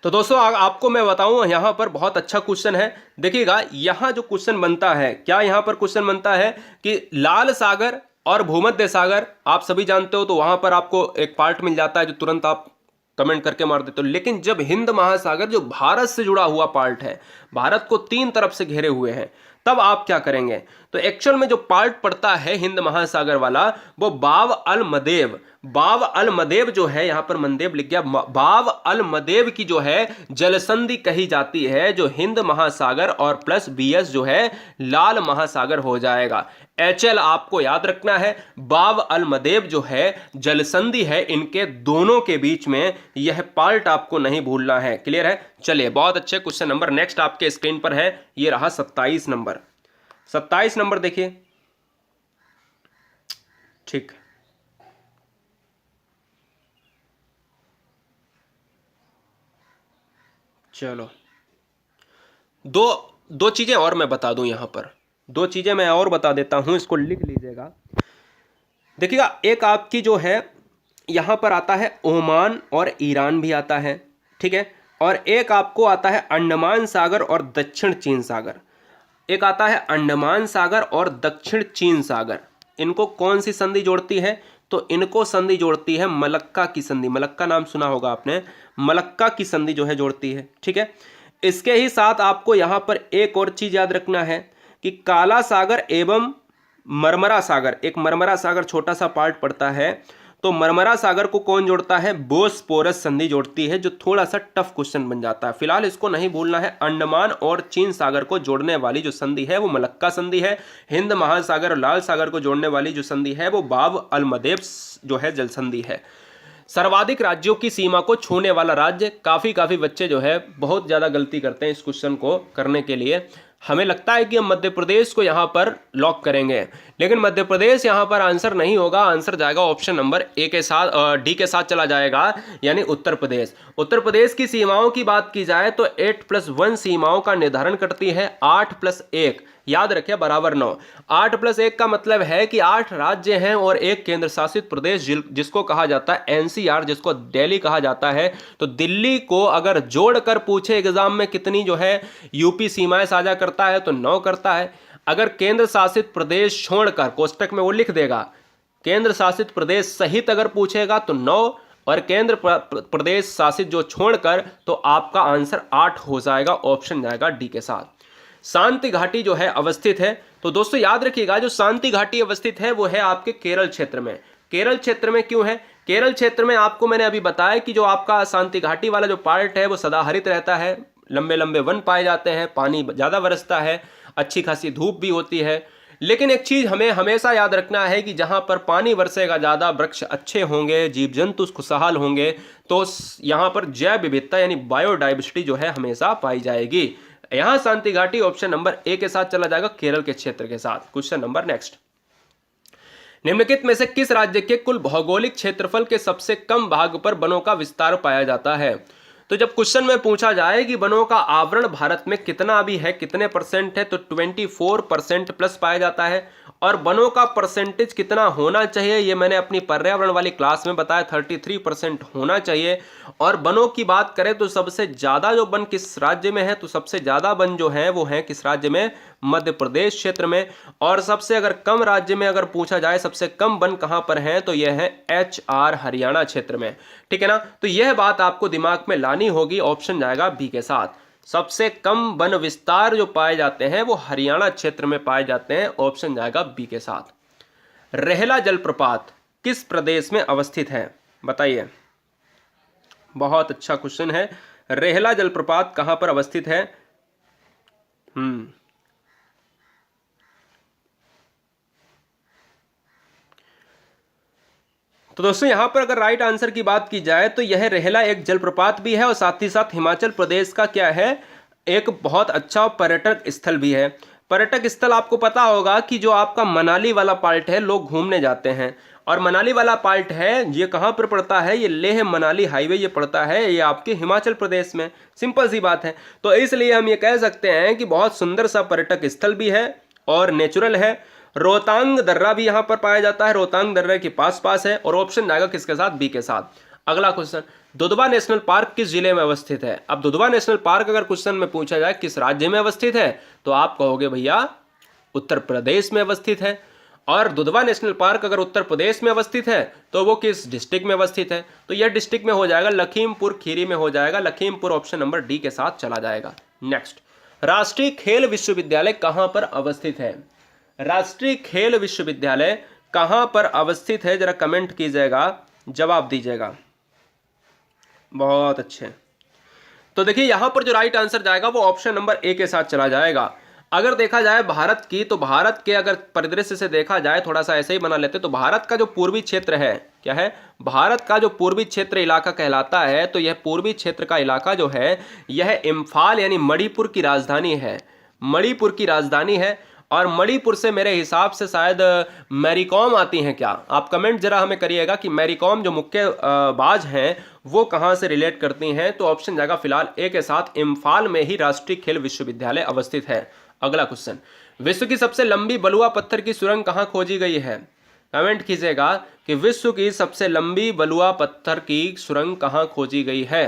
तो दोस्तों आपको मैं बताऊं, यहां पर बहुत अच्छा क्वेश्चन है। देखिएगा यहां जो क्वेश्चन बनता है, क्या यहां पर क्वेश्चन बनता है कि लाल सागर और भूमध्य सागर आप सभी जानते हो, तो वहां पर आपको एक पार्ट मिल जाता है जो तुरंत आप कमेंट करके मार देते हो। लेकिन जब हिंद महासागर जो भारत से जुड़ा हुआ पार्ट है, भारत को 3 तरफ से घेरे हुए हैं, तब आप क्या करेंगे। तो एक्चुअल में जो पार्ट पड़ता है हिंद महासागर वाला, वो बाव अल मदेव, बाव अल मदेव जो है, यहां पर मंदेव लिख गया, बाव अल मदेव की जो है जलसंधि कही जाती है, जो हिंद महासागर और प्लस बीएस जो है लाल महासागर हो जाएगा। एचएल आपको याद रखना है, बाव अल मदेव जो है जलसंधि है, इनके दोनों के बीच में, यह पार्ट आपको नहीं भूलना है। क्लियर है। चलिए बहुत अच्छे। क्वेश्चन नंबर नेक्स्ट आपके स्क्रीन पर है, ये रहा 27 नंबर। 27 नंबर देखिए, ठीक। चलो दो चीजें और मैं बता दूं, यहां पर 2 चीजें मैं और बता देता हूं, इसको लिख लीजिएगा। देखिएगा एक आपकी जो है यहां पर आता है ओमान और ईरान भी आता है, ठीक है। और एक आपको आता है अंडमान सागर और दक्षिण चीन सागर। एक आता है अंडमान सागर और दक्षिण चीन सागर। इनको कौन सी संधि जोड़ती है, तो इनको संधि जोड़ती है मलक्का की संधि। मलक्का नाम सुना होगा आपने, मलक्का की संधि जो है जोड़ती है, ठीक है। इसके ही साथ आपको यहां पर एक और चीज याद रखना है कि काला सागर एवं मरमरा सागर, एक मरमरा सागर छोटा सा पार्ट पड़ता है, तो मरमरा सागर को कौन जोड़ता है? बोस्पोरस संधि जोड़ती है, जो थोड़ा सा टफ क्वेश्चन बन जाता है। फिलहाल इसको नहीं भूलना है। अंडमान और चीन सागर को जोड़ने वाली जो संधि है वो मलक्का संधि है। हिंद महासागर और लाल सागर को जोड़ने वाली जो संधि है वो बाब अलमदेब जो है जल संधि है। सर्वाधिक राज्यों की सीमा को छूने वाला राज्य, काफी बच्चे जो है बहुत ज्यादा गलती करते हैं इस क्वेश्चन को करने के लिए। हमें लगता है कि हम मध्य प्रदेश को यहां पर लॉक करेंगे, लेकिन मध्य प्रदेश यहां पर आंसर नहीं होगा। आंसर जाएगा ऑप्शन नंबर ए के साथ, डी के साथ चला जाएगा, यानी उत्तर प्रदेश। उत्तर प्रदेश की सीमाओं की बात की जाए तो 8+1 सीमाओं का निर्धारण करती है। 8+1 याद रखिए बराबर 9। 8+1 का मतलब है कि 8 राज्य हैं और एक केंद्र शासित प्रदेश जिसको कहा जाता है एनसीआर, जिसको दिल्ली कहा जाता है। तो दिल्ली को अगर जोड़कर पूछे एग्जाम में कितनी जो है यूपी सीमाएं साझा करता है तो 9 करता है। अगर केंद्र शासित प्रदेश छोड़कर, कोष्टक में वो लिख देगा, केंद्र शासित प्रदेश सहित अगर पूछेगा तो 9, और केंद्र प्रदेश शासित जो छोड़कर, तो आपका आंसर 8 हो जाएगा। ऑप्शन जाएगा डी के साथ। शांति घाटी जो है अवस्थित है, तो दोस्तों याद रखिएगा जो शांति घाटी अवस्थित है वो है आपके केरल क्षेत्र में। केरल क्षेत्र में क्यों है? केरल क्षेत्र में आपको मैंने अभी बताया कि जो आपका शांति घाटी वाला जो पार्ट है वो सदाहरित रहता है, लंबे लंबे वन पाए जाते हैं, पानी ज़्यादा बरसता है, अच्छी खासी धूप भी होती है। लेकिन एक चीज़ हमें हमेशा याद रखना है कि जहाँ पर पानी बरसेगा ज़्यादा, वृक्ष अच्छे होंगे, जीव जंतु खुशहाल होंगे, तो यहाँ पर जैव विविधता यानी बायोडाइवर्सिटी जो है हमेशा पाई जाएगी। यहां शांति घाटी ऑप्शन नंबर ए के साथ चला जाएगा, केरल के क्षेत्र के साथ। क्वेश्चन नंबर नेक्स्ट, निम्नलिखित में से किस राज्य के कुल भौगोलिक क्षेत्रफल के सबसे कम भाग पर वनों का विस्तार पाया जाता है? तो जब क्वेश्चन में पूछा जाए कि वनों का आवरण भारत में कितना अभी है, कितने परसेंट है, तो 24% प्लस पाया जाता है। और वनों का परसेंटेज कितना होना चाहिए ये मैंने अपनी पर्यावरण वाली क्लास में बताया, 33% होना चाहिए। और वनों की बात करें तो सबसे ज़्यादा जो वन किस राज्य में है, तो सबसे ज़्यादा वन जो है वो है किस राज्य में? मध्य प्रदेश क्षेत्र में। और सबसे अगर कम राज्य में अगर पूछा जाए सबसे कम वन कहाँ पर है, तो यह है HR हरियाणा क्षेत्र में। ठीक है ना, तो यह बात आपको दिमाग में लानी होगी। ऑप्शन जाएगा बी के साथ। सबसे कम वन विस्तार जो पाए जाते हैं वो हरियाणा क्षेत्र में पाए जाते हैं। ऑप्शन जाएगा बी के साथ। रेहला जलप्रपात किस प्रदेश में अवस्थित है? बताइए, बहुत अच्छा क्वेश्चन है। रेहला जलप्रपात कहां पर अवस्थित है? तो दोस्तों यहां पर अगर राइट आंसर की बात की जाए तो यह रेहला एक जलप्रपात भी है और साथ ही साथ हिमाचल प्रदेश का क्या है, एक बहुत अच्छा पर्यटक स्थल भी है। पर्यटक स्थल आपको पता होगा कि जो आपका मनाली वाला पार्ट है, लोग घूमने जाते हैं, और मनाली वाला पार्ट है ये कहाँ पर पड़ता है? ये लेह मनाली हाईवे ये पड़ता है, ये आपके हिमाचल प्रदेश में। सिंपल सी बात है। तो इसलिए हम ये कह सकते हैं कि बहुत सुंदर सा पर्यटक स्थल भी है और नेचुरल है। रोहतांग दर्रा भी यहाँ पर पाया जाता है, रोहतांग दर्रे के पास है। और ऑप्शन जाएगा किसके साथ? बी के साथ। अगला क्वेश्चन, दुधवा नेशनल पार्क किस जिले में अवस्थित है? अब दुधवा नेशनल पार्क अगर क्वेश्चन में पूछा जाए किस राज्य में अवस्थित है, तो आप कहोगे भैया उत्तर प्रदेश में अवस्थित है। और दुधवा नेशनल पार्क अगर उत्तर प्रदेश में अवस्थित है तो वो किस डिस्ट्रिक्ट में अवस्थित है? तो यह डिस्ट्रिक्ट में हो जाएगा, लखीमपुर खीरी में हो जाएगा। लखीमपुर ऑप्शन नंबर डी के साथ चला जाएगा। नेक्स्ट, राष्ट्रीय खेल विश्वविद्यालय कहां पर अवस्थित है? राष्ट्रीय खेल विश्वविद्यालय कहां पर अवस्थित है? जरा कमेंट कीजिएगा, जवाब दीजिएगा। बहुत अच्छे। तो देखिए यहां पर जो राइट आंसर जाएगा वो ऑप्शन नंबर ए के साथ चला जाएगा। अगर देखा जाए भारत की, तो भारत के अगर परिदृश्य से देखा जाए, थोड़ा सा ऐसे ही बना लेते, तो भारत का जो पूर्वी क्षेत्र है, क्या है? भारत का जो पूर्वी क्षेत्र इलाका कहलाता है, तो यह पूर्वी क्षेत्र का इलाका जो है यह इम्फाल यानी मणिपुर की राजधानी है। मणिपुर की राजधानी है। और मणिपुर से मेरे हिसाब से शायद मैरीकॉम आती हैं क्या? आप कमेंट जरा हमें करिएगा कि मैरीकॉम जो मुक्केबाज हैं वो कहाँ से रिलेट करती हैं। तो ऑप्शन जाएगा फिलहाल ए के साथ, इम्फाल में ही राष्ट्रीय खेल विश्वविद्यालय अवस्थित है। अगला क्वेश्चन, विश्व की सबसे लंबी बलुआ पत्थर की सुरंग कहाँ खोजी गई है? कमेंट कीजिएगा कि विश्व की सबसे लंबी बलुआ पत्थर की सुरंग कहाँ खोजी गई है।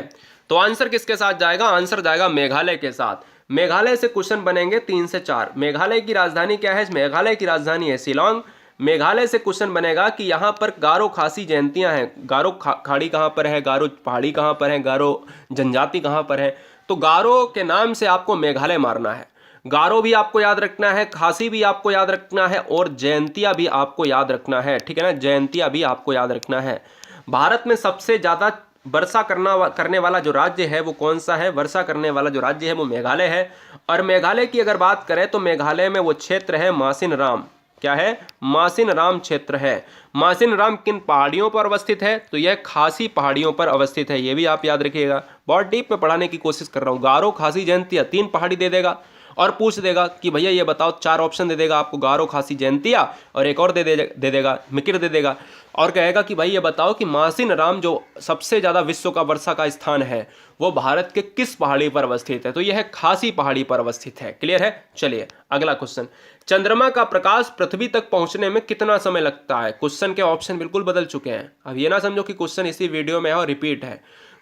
तो आंसर किसके साथ जाएगा? आंसर जाएगा मेघालय के साथ। मेघालय से क्वेश्चन बनेंगे 3 से 4। मेघालय की राजधानी क्या है? मेघालय की राजधानी है शिलांग। मेघालय से क्वेश्चन बनेगा कि यहाँ पर गारो खासी जयंतियाँ हैं। गारो खाड़ी कहाँ पर है? गारो पहाड़ी कहाँ पर है? गारो जनजाति कहाँ पर है? तो गारो के नाम से आपको मेघालय मारना है। गारो भी आपको याद रखना है, खासी भी आपको याद रखना है और जयंतिया भी आपको याद रखना है, ठीक है ना, जयंतिया भी आपको याद रखना है। भारत में सबसे ज़्यादा वर्षा करने वाला जो राज्य है वो कौन सा है? वर्षा करने वाला जो राज्य है वो मेघालय है। और मेघालय की अगर बात करें तो मेघालय में वो क्षेत्र है मासिन राम। क्या है? मासिन राम क्षेत्र है। मासिन राम किन पहाड़ियों पर अवस्थित है? तो यह खासी पहाड़ियों पर अवस्थित है, ये भी आप याद रखिएगा। बहुत डीप में पढ़ाने की कोशिश कर रहा हूँ। गारो, खासी, जयंतिया, 3 पहाड़ी दे देगा और पूछ देगा कि भैया ये बताओ, 4 ऑप्शन दे देगा आपको, गारो, खासी, जयंतिया, और एक और दे देगा, मिकिर दे देगा, और कहेगा कि भाई ये बताओ कि मासिन राम जो सबसे ज़्यादा विश्व का वर्षा का स्थान है वो भारत के किस पहाड़ी पर अवस्थित है? तो यह खासी पहाड़ी पर अवस्थित है। क्लियर है? चलिए अगला क्वेश्चन। चंद्रमा का प्रकाश पृथ्वी तक पहुंचने में कितना समय लगता है? क्वेश्चन के ऑप्शन बिल्कुल बदल चुके हैं। अब ये ना समझो कि क्वेश्चन इसी वीडियो में है और रिपीट है।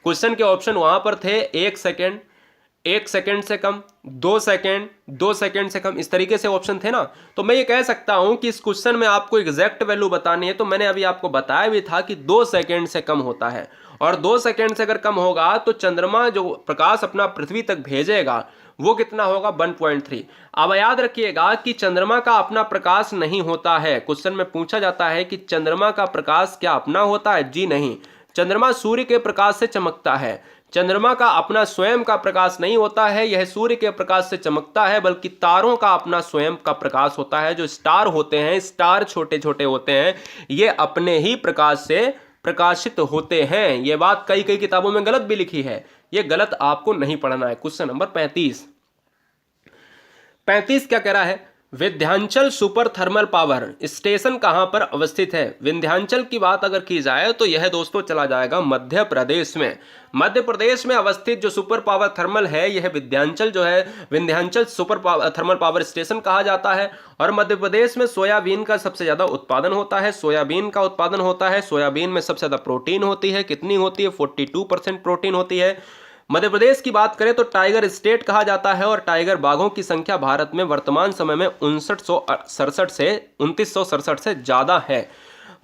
क्वेश्चन के ऑप्शन वहां पर थे 1 सेकेंड, 1 सेकेंड से कम, 2 सेकेंड, 2 सेकेंड से कम, इस तरीके से ऑप्शन थे ना। तो मैं ये कह सकता हूं कि इस क्वेश्चन में आपको एग्जैक्ट वैल्यू बतानी है, तो मैंने अभी आपको बताया भी था कि 2 सेकेंड से कम होता है। और 2 सेकेंड से अगर कम होगा तो चंद्रमा जो प्रकाश अपना पृथ्वी तक भेजेगा वो कितना होगा? 1.3। अब याद रखिएगा कि चंद्रमा का अपना प्रकाश नहीं होता है। क्वेश्चन में पूछा जाता है कि चंद्रमा का प्रकाश क्या अपना होता है? जी नहीं, चंद्रमा सूर्य के प्रकाश से चमकता है। चंद्रमा का अपना स्वयं का प्रकाश नहीं होता है, यह सूर्य के प्रकाश से चमकता है, बल्कि तारों का अपना स्वयं का प्रकाश होता है। जो स्टार होते हैं, स्टार छोटे छोटे होते हैं, ये अपने ही प्रकाश से प्रकाशित होते हैं। ये बात कई कई किताबों में गलत भी लिखी है, ये गलत आपको नहीं पढ़ना है। क्वेश्चन नंबर 35 क्या कह रहा है? Vindhyachal super thermal power station कहां पर अवस्थित है? विंध्याचल की बात अगर की जाए तो यह दोस्तों चला जाएगा मध्य प्रदेश में। मध्य प्रदेश में अवस्थित जो सुपर पावर थर्मल है, यह विंध्याचल जो है, Vindhyachal super thermal power station कहा जाता है। और मध्य प्रदेश में सोयाबीन का सबसे ज्यादा उत्पादन होता है। सोयाबीन का उत्पादन होता है। सोयाबीन में सबसे ज्यादा प्रोटीन होती है। कितनी होती है? 42% प्रोटीन होती है। मध्य प्रदेश की बात करें तो टाइगर स्टेट कहा जाता है और टाइगर बाघों की संख्या भारत में वर्तमान समय में 2967 से ज्यादा है।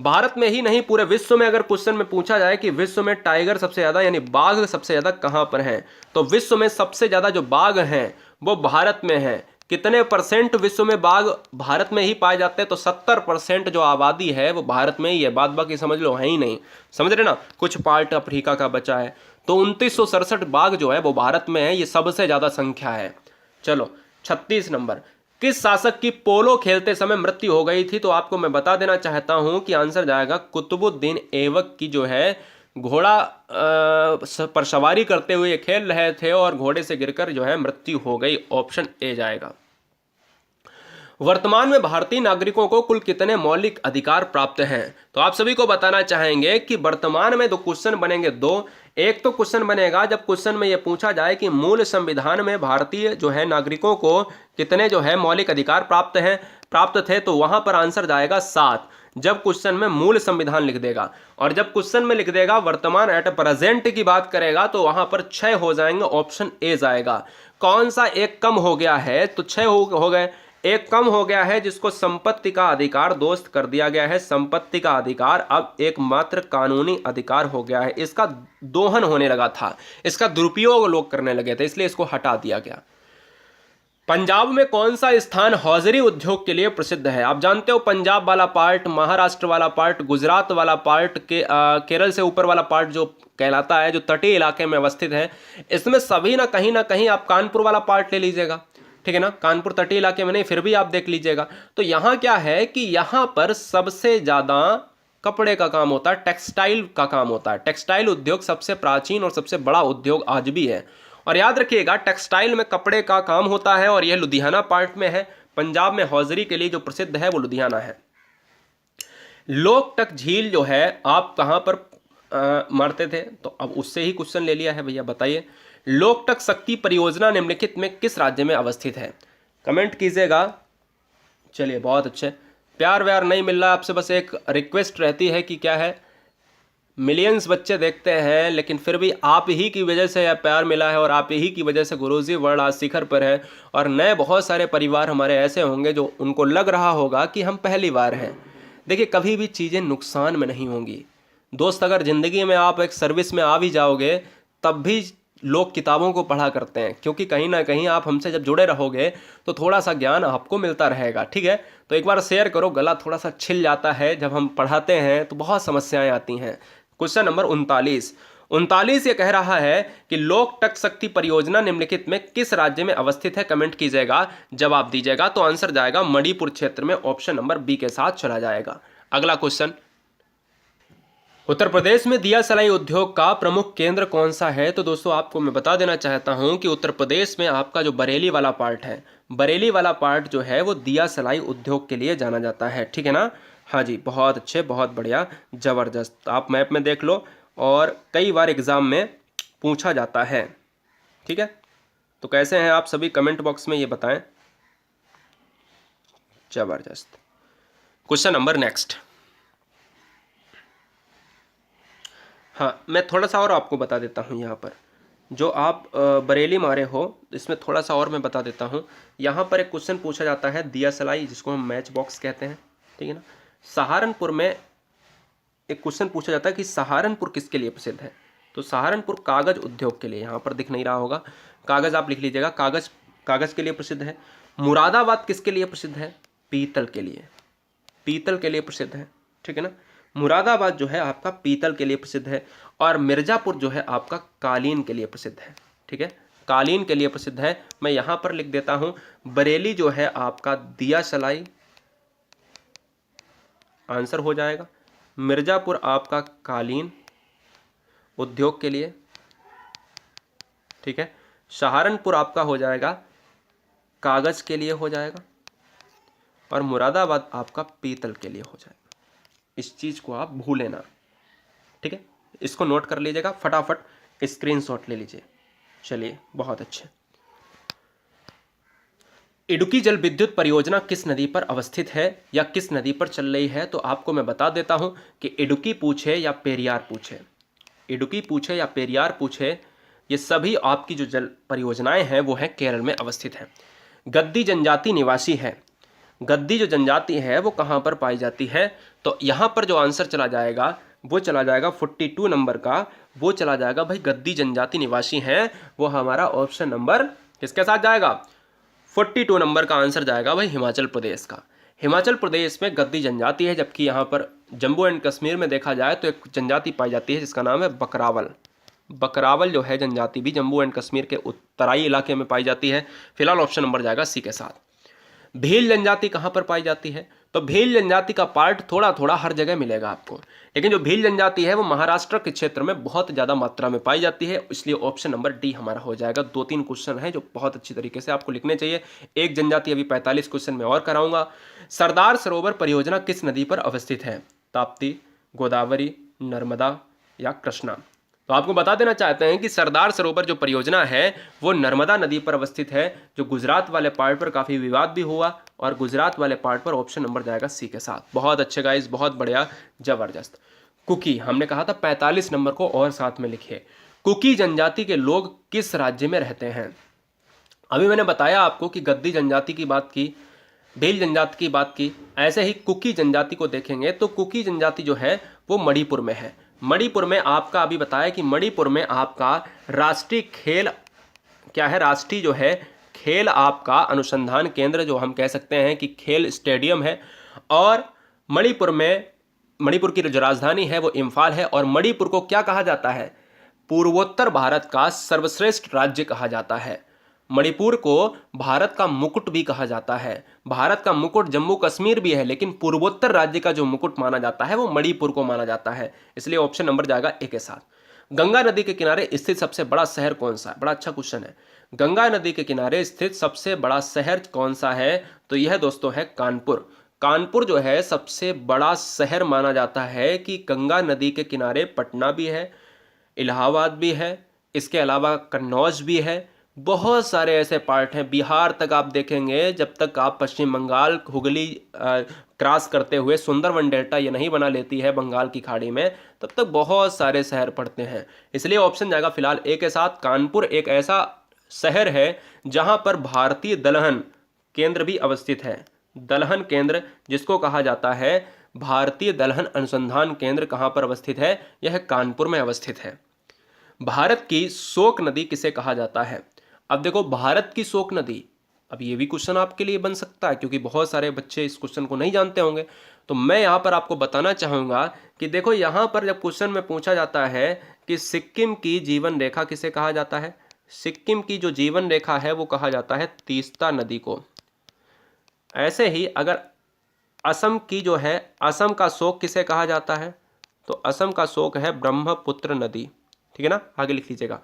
भारत में ही नहीं, पूरे विश्व में अगर क्वेश्चन में पूछा जाए कि विश्व में टाइगर सबसे ज्यादा यानी बाघ सबसे ज्यादा कहां पर हैं, तो विश्व में सबसे ज्यादा जो बाघ हैं वो भारत में है। कितने परसेंट विश्व में बाघ भारत में ही पाए जाते हैं? तो 70% जो आबादी है वो भारत में ही है। बात बाकी समझ लो है ही नहीं, समझ रहे ना, कुछ पार्ट अफ्रीका का बचा है। तो 2967 बाघ जो है वो भारत में है, ये सबसे ज्यादा संख्या है। चलो 36 नंबर, किस शासक की पोलो खेलते समय मृत्यु हो गई थी? तो आपको मैं बता देना चाहता हूं कि आंसर जाएगा कुतुबुद्दीन ऐबक की, जो है घोड़ा पर सवारी करते हुए खेल रहे थे और घोड़े से गिरकर जो है मृत्यु हो गई। ऑप्शन ए जाएगा। वर्तमान में भारतीय नागरिकों को कुल कितने मौलिक अधिकार प्राप्त हैं? तो आप सभी को बताना चाहेंगे कि वर्तमान में 2 क्वेश्चन बनेंगे। 2, एक तो क्वेश्चन बनेगा जब क्वेश्चन में यह पूछा जाए कि मूल संविधान में भारतीय जो है नागरिकों को कितने जो है मौलिक अधिकार प्राप्त थे, तो वहां पर आंसर जाएगा 7, जब क्वेश्चन में मूल संविधान लिख देगा। और जब क्वेश्चन में लिख देगा वर्तमान एट प्रेजेंट की बात करेगा तो वहां पर 6 हो जाएंगे। ऑप्शन ए जाएगा। कौन सा एक कम हो गया है? तो 6 हो गए। एक कम हो गया है जिसको संपत्ति का अधिकार दोस्त कर दिया गया है। संपत्ति का अधिकार अब एकमात्र कानूनी अधिकार हो गया है। इसका दोहन होने लगा था, इसका दुरुपयोग लोग करने लगे थे, इसलिए इसको हटा दिया गया। पंजाब में कौन सा स्थान हौजरी उद्योग के लिए प्रसिद्ध है? आप जानते हो पंजाब वाला पार्ट, महाराष्ट्र वाला पार्ट, गुजरात वाला पार्ट, केरल से ऊपर वाला पार्ट जो कहलाता है, जो तटीय इलाके में अवस्थित है, इसमें सभी ना कहीं आप कानपुर वाला पार्ट ले लीजिएगा, ठीक है ना। कानपुर तटीय इलाके में नहीं, फिर भी आप देख लीजिएगा। तो यहाँ क्या है कि यहाँ पर सबसे ज्यादा कपड़े का काम होता है, टेक्सटाइल का काम होता है। टेक्सटाइल उद्योग सबसे प्राचीन और सबसे बड़ा उद्योग आज भी है। और याद रखिएगा टेक्सटाइल में कपड़े का काम होता है और यह लुधियाना पार्ट में है। पंजाब में हौजरी के लिए जो प्रसिद्ध है वो लुधियाना है। लोकटक झील जो है आप कहाँ पर मारते थे? तो अब उससे ही क्वेश्चन ले लिया है भैया। बताइए, लोकटक शक्ति परियोजना निम्नलिखित में किस राज्य में अवस्थित है? कमेंट कीजिएगा। चलिए बहुत अच्छे। प्यार व्यार नहीं मिल रहा आपसे, बस एक रिक्वेस्ट रहती है कि क्या है, मिलियंस बच्चे देखते हैं लेकिन फिर भी आप ही की वजह से यह प्यार मिला है और आप ही की वजह से गुरुजी वर्ल्ड आज शिखर पर है। और नए बहुत सारे परिवार हमारे ऐसे होंगे जो उनको लग रहा होगा कि हम पहली बार हैं। देखिए, कभी भी चीज़ें नुकसान में नहीं होंगी दोस्त। अगर ज़िंदगी में आप एक सर्विस में आ भी जाओगे तब भी लोग किताबों को पढ़ा करते हैं, क्योंकि कहीं ना कहीं आप हमसे जब जुड़े रहोगे तो थोड़ा सा ज्ञान आपको मिलता रहेगा। ठीक है, तो एक बार शेयर करो, गला थोड़ा सा छिल जाता है जब हम पढ़ाते हैं तो बहुत समस्याएं आती हैं। क्वेश्चन नंबर 39 ये कह रहा है कि लोक टक शक्ति परियोजना निम्नलिखित में किस राज्य में अवस्थित है। कमेंट कीजिएगा, जवाब दीजिएगा। तो आंसर जाएगा मणिपुर क्षेत्र में, ऑप्शन नंबर बी के साथ चला जाएगा। अगला क्वेश्चन, उत्तर प्रदेश में दिया सलाई उद्योग का प्रमुख केंद्र कौन सा है। तो दोस्तों आपको मैं बता देना चाहता हूं कि उत्तर प्रदेश में आपका जो बरेली वाला पार्ट है, बरेली वाला पार्ट जो है वो दिया सलाई उद्योग के लिए जाना जाता है। ठीक है ना, हाँ जी, बहुत अच्छे, बहुत बढ़िया, ज़बरदस्त। आप मैप में देख लो और कई बार एग्ज़ाम में पूछा जाता है। ठीक है, तो कैसे हैं आप सभी, कमेंट बॉक्स में ये बताएं। ज़बरदस्त। क्वेश्चन नंबर नेक्स्ट, हाँ मैं थोड़ा सा और आपको बता देता हूँ। यहाँ पर जो आप बरेली मारे हो, इसमें थोड़ा सा और मैं बता देता हूँ। यहाँ पर एक क्वेश्चन पूछा जाता है दिया सलाई, जिसको हम मैच बॉक्स कहते हैं। ठीक है ना, सहारनपुर में एक क्वेश्चन पूछा जाता है कि सहारनपुर किसके लिए प्रसिद्ध है। तो सहारनपुर कागज उद्योग के लिए, यहाँ पर दिख नहीं रहा होगा, कागज आप लिख लीजिएगा, कागज के लिए प्रसिद्ध है। मुरादाबाद किसके लिए प्रसिद्ध है, पीतल के लिए, पीतल के लिए प्रसिद्ध है। ठीक है ना, मुरादाबाद जो है आपका पीतल के लिए प्रसिद्ध है। और मिर्जापुर जो है आपका कालीन के लिए प्रसिद्ध है। ठीक है, कालीन के लिए प्रसिद्ध है। मैं यहां पर लिख देता हूं, बरेली जो है आपका दिया सलाई, आंसर हो जाएगा। मिर्जापुर आपका कालीन उद्योग के लिए। ठीक है, सहारनपुर आपका हो जाएगा कागज के लिए हो जाएगा, और मुरादाबाद आपका पीतल के लिए हो जाएगा। इस चीज को आप भूलें ना। ठीक है, इसको नोट कर लीजिएगा, फटाफट स्क्रीनशॉट ले लीजिए। चलिए, बहुत अच्छे। इडुक्की जल विद्युत परियोजना किस नदी पर अवस्थित है या किस नदी पर चल रही है। तो आपको मैं बता देता हूं कि इडुक्की पूछे या पेरियार पूछे, इडुक्की पूछे या पेरियार पूछे, ये सभी आपकी जो जल परियोजनाएं हैं वो है केरल में अवस्थित है। गद्दी जनजाति निवासी है, गद्दी जो जनजाति है वो कहाँ पर पाई जाती है। तो यहाँ पर जो आंसर चला जाएगा वो चला जाएगा 42 नंबर का, वो चला जाएगा भाई, गद्दी जनजाति निवासी हैं, वो हमारा ऑप्शन नंबर किसके साथ जाएगा, 42 नंबर का आंसर जाएगा भाई हिमाचल प्रदेश का। हिमाचल प्रदेश में गद्दी जनजाति है, जबकि यहाँ पर जम्मू एंड कश्मीर में देखा जाए तो एक जनजाति पाई जाती है जिसका नाम है बकरावल। बकरावल जो है जनजाति भी जम्मू एंड कश्मीर के उत्तराई इलाके में पाई जाती है। फिलहाल ऑप्शन नंबर जाएगा सी के साथ। भील जनजाति कहाँ पर पाई जाती है। तो भील जनजाति का पार्ट थोड़ा थोड़ा हर जगह मिलेगा आपको, लेकिन जो भील जनजाति है वो महाराष्ट्र के क्षेत्र में बहुत ज़्यादा मात्रा में पाई जाती है, इसलिए ऑप्शन नंबर डी हमारा हो जाएगा। 2-3 क्वेश्चन है जो बहुत अच्छी तरीके से आपको लिखने चाहिए। एक जनजाति अभी 45 क्वेश्चन में और कराऊंगा। सरदार सरोवर परियोजना किस नदी पर अवस्थित है, ताप्ती, गोदावरी, नर्मदा या कृष्णा। तो आपको बता देना चाहते हैं कि सरदार सरोवर जो परियोजना है वो नर्मदा नदी पर अवस्थित है, जो गुजरात वाले पार्ट पर काफ़ी विवाद भी हुआ, और गुजरात वाले पार्ट पर ऑप्शन नंबर जाएगा सी के साथ। बहुत अच्छे गाइस, बहुत बढ़िया, ज़बरदस्त। कुकी, हमने कहा था 45 नंबर को और साथ में लिखिए। कुकी जनजाति के लोग किस राज्य में रहते हैं। अभी मैंने बताया आपको कि गद्दी जनजाति की बात की, भील जनजाति की बात की, ऐसे ही कुकी जनजाति को देखेंगे तो कुकी जनजाति जो है वो मणिपुर में है। मणिपुर में आपका अभी बताया कि मणिपुर में आपका राष्ट्रीय खेल क्या है, राष्ट्रीय जो है खेल आपका अनुसंधान केंद्र, जो हम कह सकते हैं कि खेल स्टेडियम है। और मणिपुर में, मणिपुर की जो राजधानी है वो इम्फाल है। और मणिपुर को क्या कहा जाता है, पूर्वोत्तर भारत का सर्वश्रेष्ठ राज्य कहा जाता है। मणिपुर को भारत का मुकुट भी कहा जाता है। भारत का मुकुट जम्मू कश्मीर भी है, लेकिन पूर्वोत्तर राज्य का जो मुकुट माना जाता है वो मणिपुर को माना जाता है, इसलिए ऑप्शन नंबर जाएगा ए के साथ। गंगा नदी के किनारे स्थित सबसे बड़ा शहर कौन सा है, बड़ा अच्छा क्वेश्चन है। गंगा नदी के किनारे स्थित सबसे बड़ा शहर कौन सा है, तो यह दोस्तों है कानपुर। कानपुर जो है सबसे बड़ा शहर माना जाता है कि गंगा नदी के किनारे पटना भी है, इलाहाबाद भी है, इसके अलावा कन्नौज भी है। बहुत सारे ऐसे पार्ट हैं, बिहार तक आप देखेंगे, जब तक आप पश्चिम बंगाल हुगली क्रॉस करते हुए सुंदरवन डेल्टा ये नहीं बना लेती है बंगाल की खाड़ी में, तब तक बहुत सारे शहर पड़ते हैं। इसलिए ऑप्शन जाएगा फिलहाल ए के साथ। कानपुर एक ऐसा शहर है जहां पर भारतीय दलहन केंद्र भी अवस्थित है। दलहन केंद्र जिसको कहा जाता है भारतीय दलहन अनुसंधान केंद्र, कहाँ पर अवस्थित है, यह कानपुर में अवस्थित है। भारत की शोक नदी किसे कहा जाता है? अब देखो, भारत की शोक नदी, अब ये भी क्वेश्चन आपके लिए बन सकता है क्योंकि बहुत सारे बच्चे इस क्वेश्चन को नहीं जानते होंगे। तो मैं यहाँ पर आपको बताना चाहूँगा कि देखो, यहाँ पर जब क्वेश्चन में पूछा जाता है कि सिक्किम की जीवन रेखा किसे कहा जाता है, सिक्किम की जो जीवन रेखा है वो कहा जाता है तीस्ता नदी को। ऐसे ही अगर असम की जो है, असम का शोक किसे कहा जाता है, तो असम का शोक है ब्रह्मपुत्र नदी। ठीक है ना, आगे लिख लीजिएगा।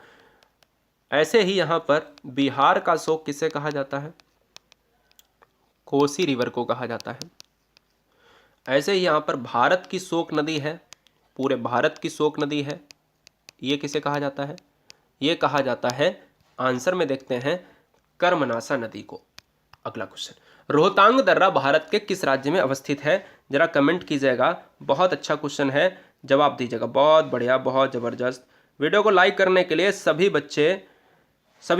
ऐसे ही यहाँ पर बिहार का शोक किसे कहा जाता है, कोसी रिवर को कहा जाता है। ऐसे ही यहाँ पर भारत की शोक नदी है, पूरे भारत की शोक नदी है, ये किसे कहा जाता है, ये कहा जाता है, आंसर में देखते हैं, कर्मनासा नदी को। अगला क्वेश्चन, रोहतांग दर्रा भारत के किस राज्य में अवस्थित है? जरा कमेंट कीजिएगा, बहुत अच्छा क्वेश्चन है, जवाब दीजिएगा। बहुत बढ़िया, बहुत ज़बरदस्त। वीडियो को लाइक करने के लिए सभी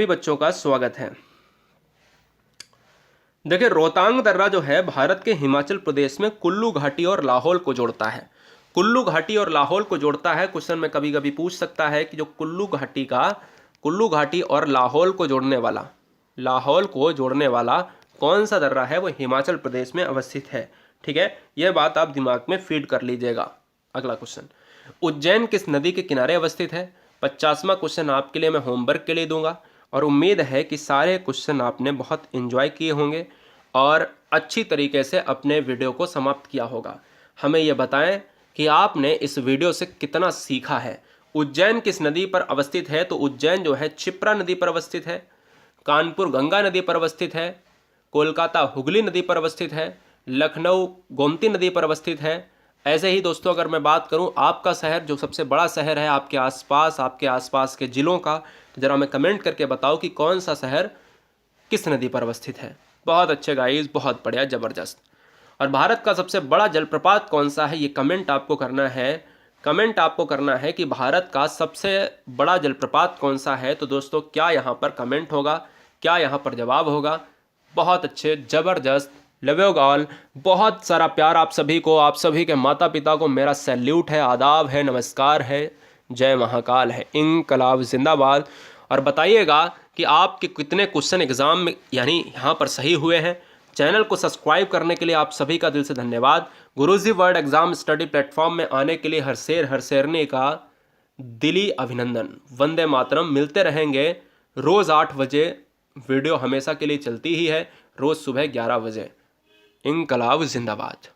बच्चों का स्वागत है। देखिए, रोहतांग दर्रा जो है भारत के हिमाचल प्रदेश में कुल्लू घाटी और लाहौल को जोड़ता है। कुल्लू घाटी और लाहौल को जोड़ता है। क्वेश्चन में कभी कभी पूछ सकता है कि जो कुल्लू घाटी और लाहौल को जोड़ने वाला कौन सा दर्रा है, वो हिमाचल प्रदेश में अवस्थित है। ठीक है, यह बात आप दिमाग में फीड कर लीजिएगा। अगला क्वेश्चन, उज्जैन किस नदी के किनारे अवस्थित है? 50वां क्वेश्चन आपके लिए मैं होमवर्क के लिए दूंगा और उम्मीद है कि सारे क्वेश्चन आपने बहुत एंजॉय किए होंगे और अच्छी तरीके से अपने वीडियो को समाप्त किया होगा। हमें यह बताएं कि आपने इस वीडियो से कितना सीखा है। उज्जैन किस नदी पर अवस्थित है? तो उज्जैन जो है क्षिप्रा नदी पर अवस्थित है, कानपुर गंगा नदी पर अवस्थित है, कोलकाता हुगली नदी पर अवस्थित है, लखनऊ गोमती नदी पर अवस्थित है। ऐसे ही दोस्तों, अगर मैं बात करूं आपका शहर जो सबसे बड़ा शहर है आपके आसपास के ज़िलों का, तो ज़रा हमें कमेंट करके बताओ कि कौन सा शहर किस नदी पर अवस्थित है। बहुत अच्छे गाइस, बहुत बढ़िया, ज़बरदस्त। और भारत का सबसे बड़ा जलप्रपात कौन सा है, ये कमेंट आपको करना है कि भारत का सबसे बड़ा जलप्रपात कौन सा है। तो दोस्तों, क्या यहाँ पर कमेंट होगा, क्या यहाँ पर जवाब होगा? बहुत अच्छे, ज़बरदस्त। लव यू ऑल, बहुत सारा प्यार आप सभी को, आप सभी के माता पिता को मेरा सैल्यूट है, आदाब है, नमस्कार है, जय महाकाल है, इंकलाब जिंदाबाद। और बताइएगा कि आपके कितने क्वेश्चन एग्जाम में यानी यहाँ पर सही हुए हैं। चैनल को सब्सक्राइब करने के लिए आप सभी का दिल से धन्यवाद। गुरुजी वर्ल्ड एग्जाम स्टडी प्लेटफॉर्म में आने के लिए हर शेरने का दिली अभिनंदन। वंदे मातरम। मिलते रहेंगे रोज़ 8 बजे, वीडियो हमेशा के लिए चलती ही है, रोज़ सुबह 11 बजे। इंकलाब जिंदाबाद।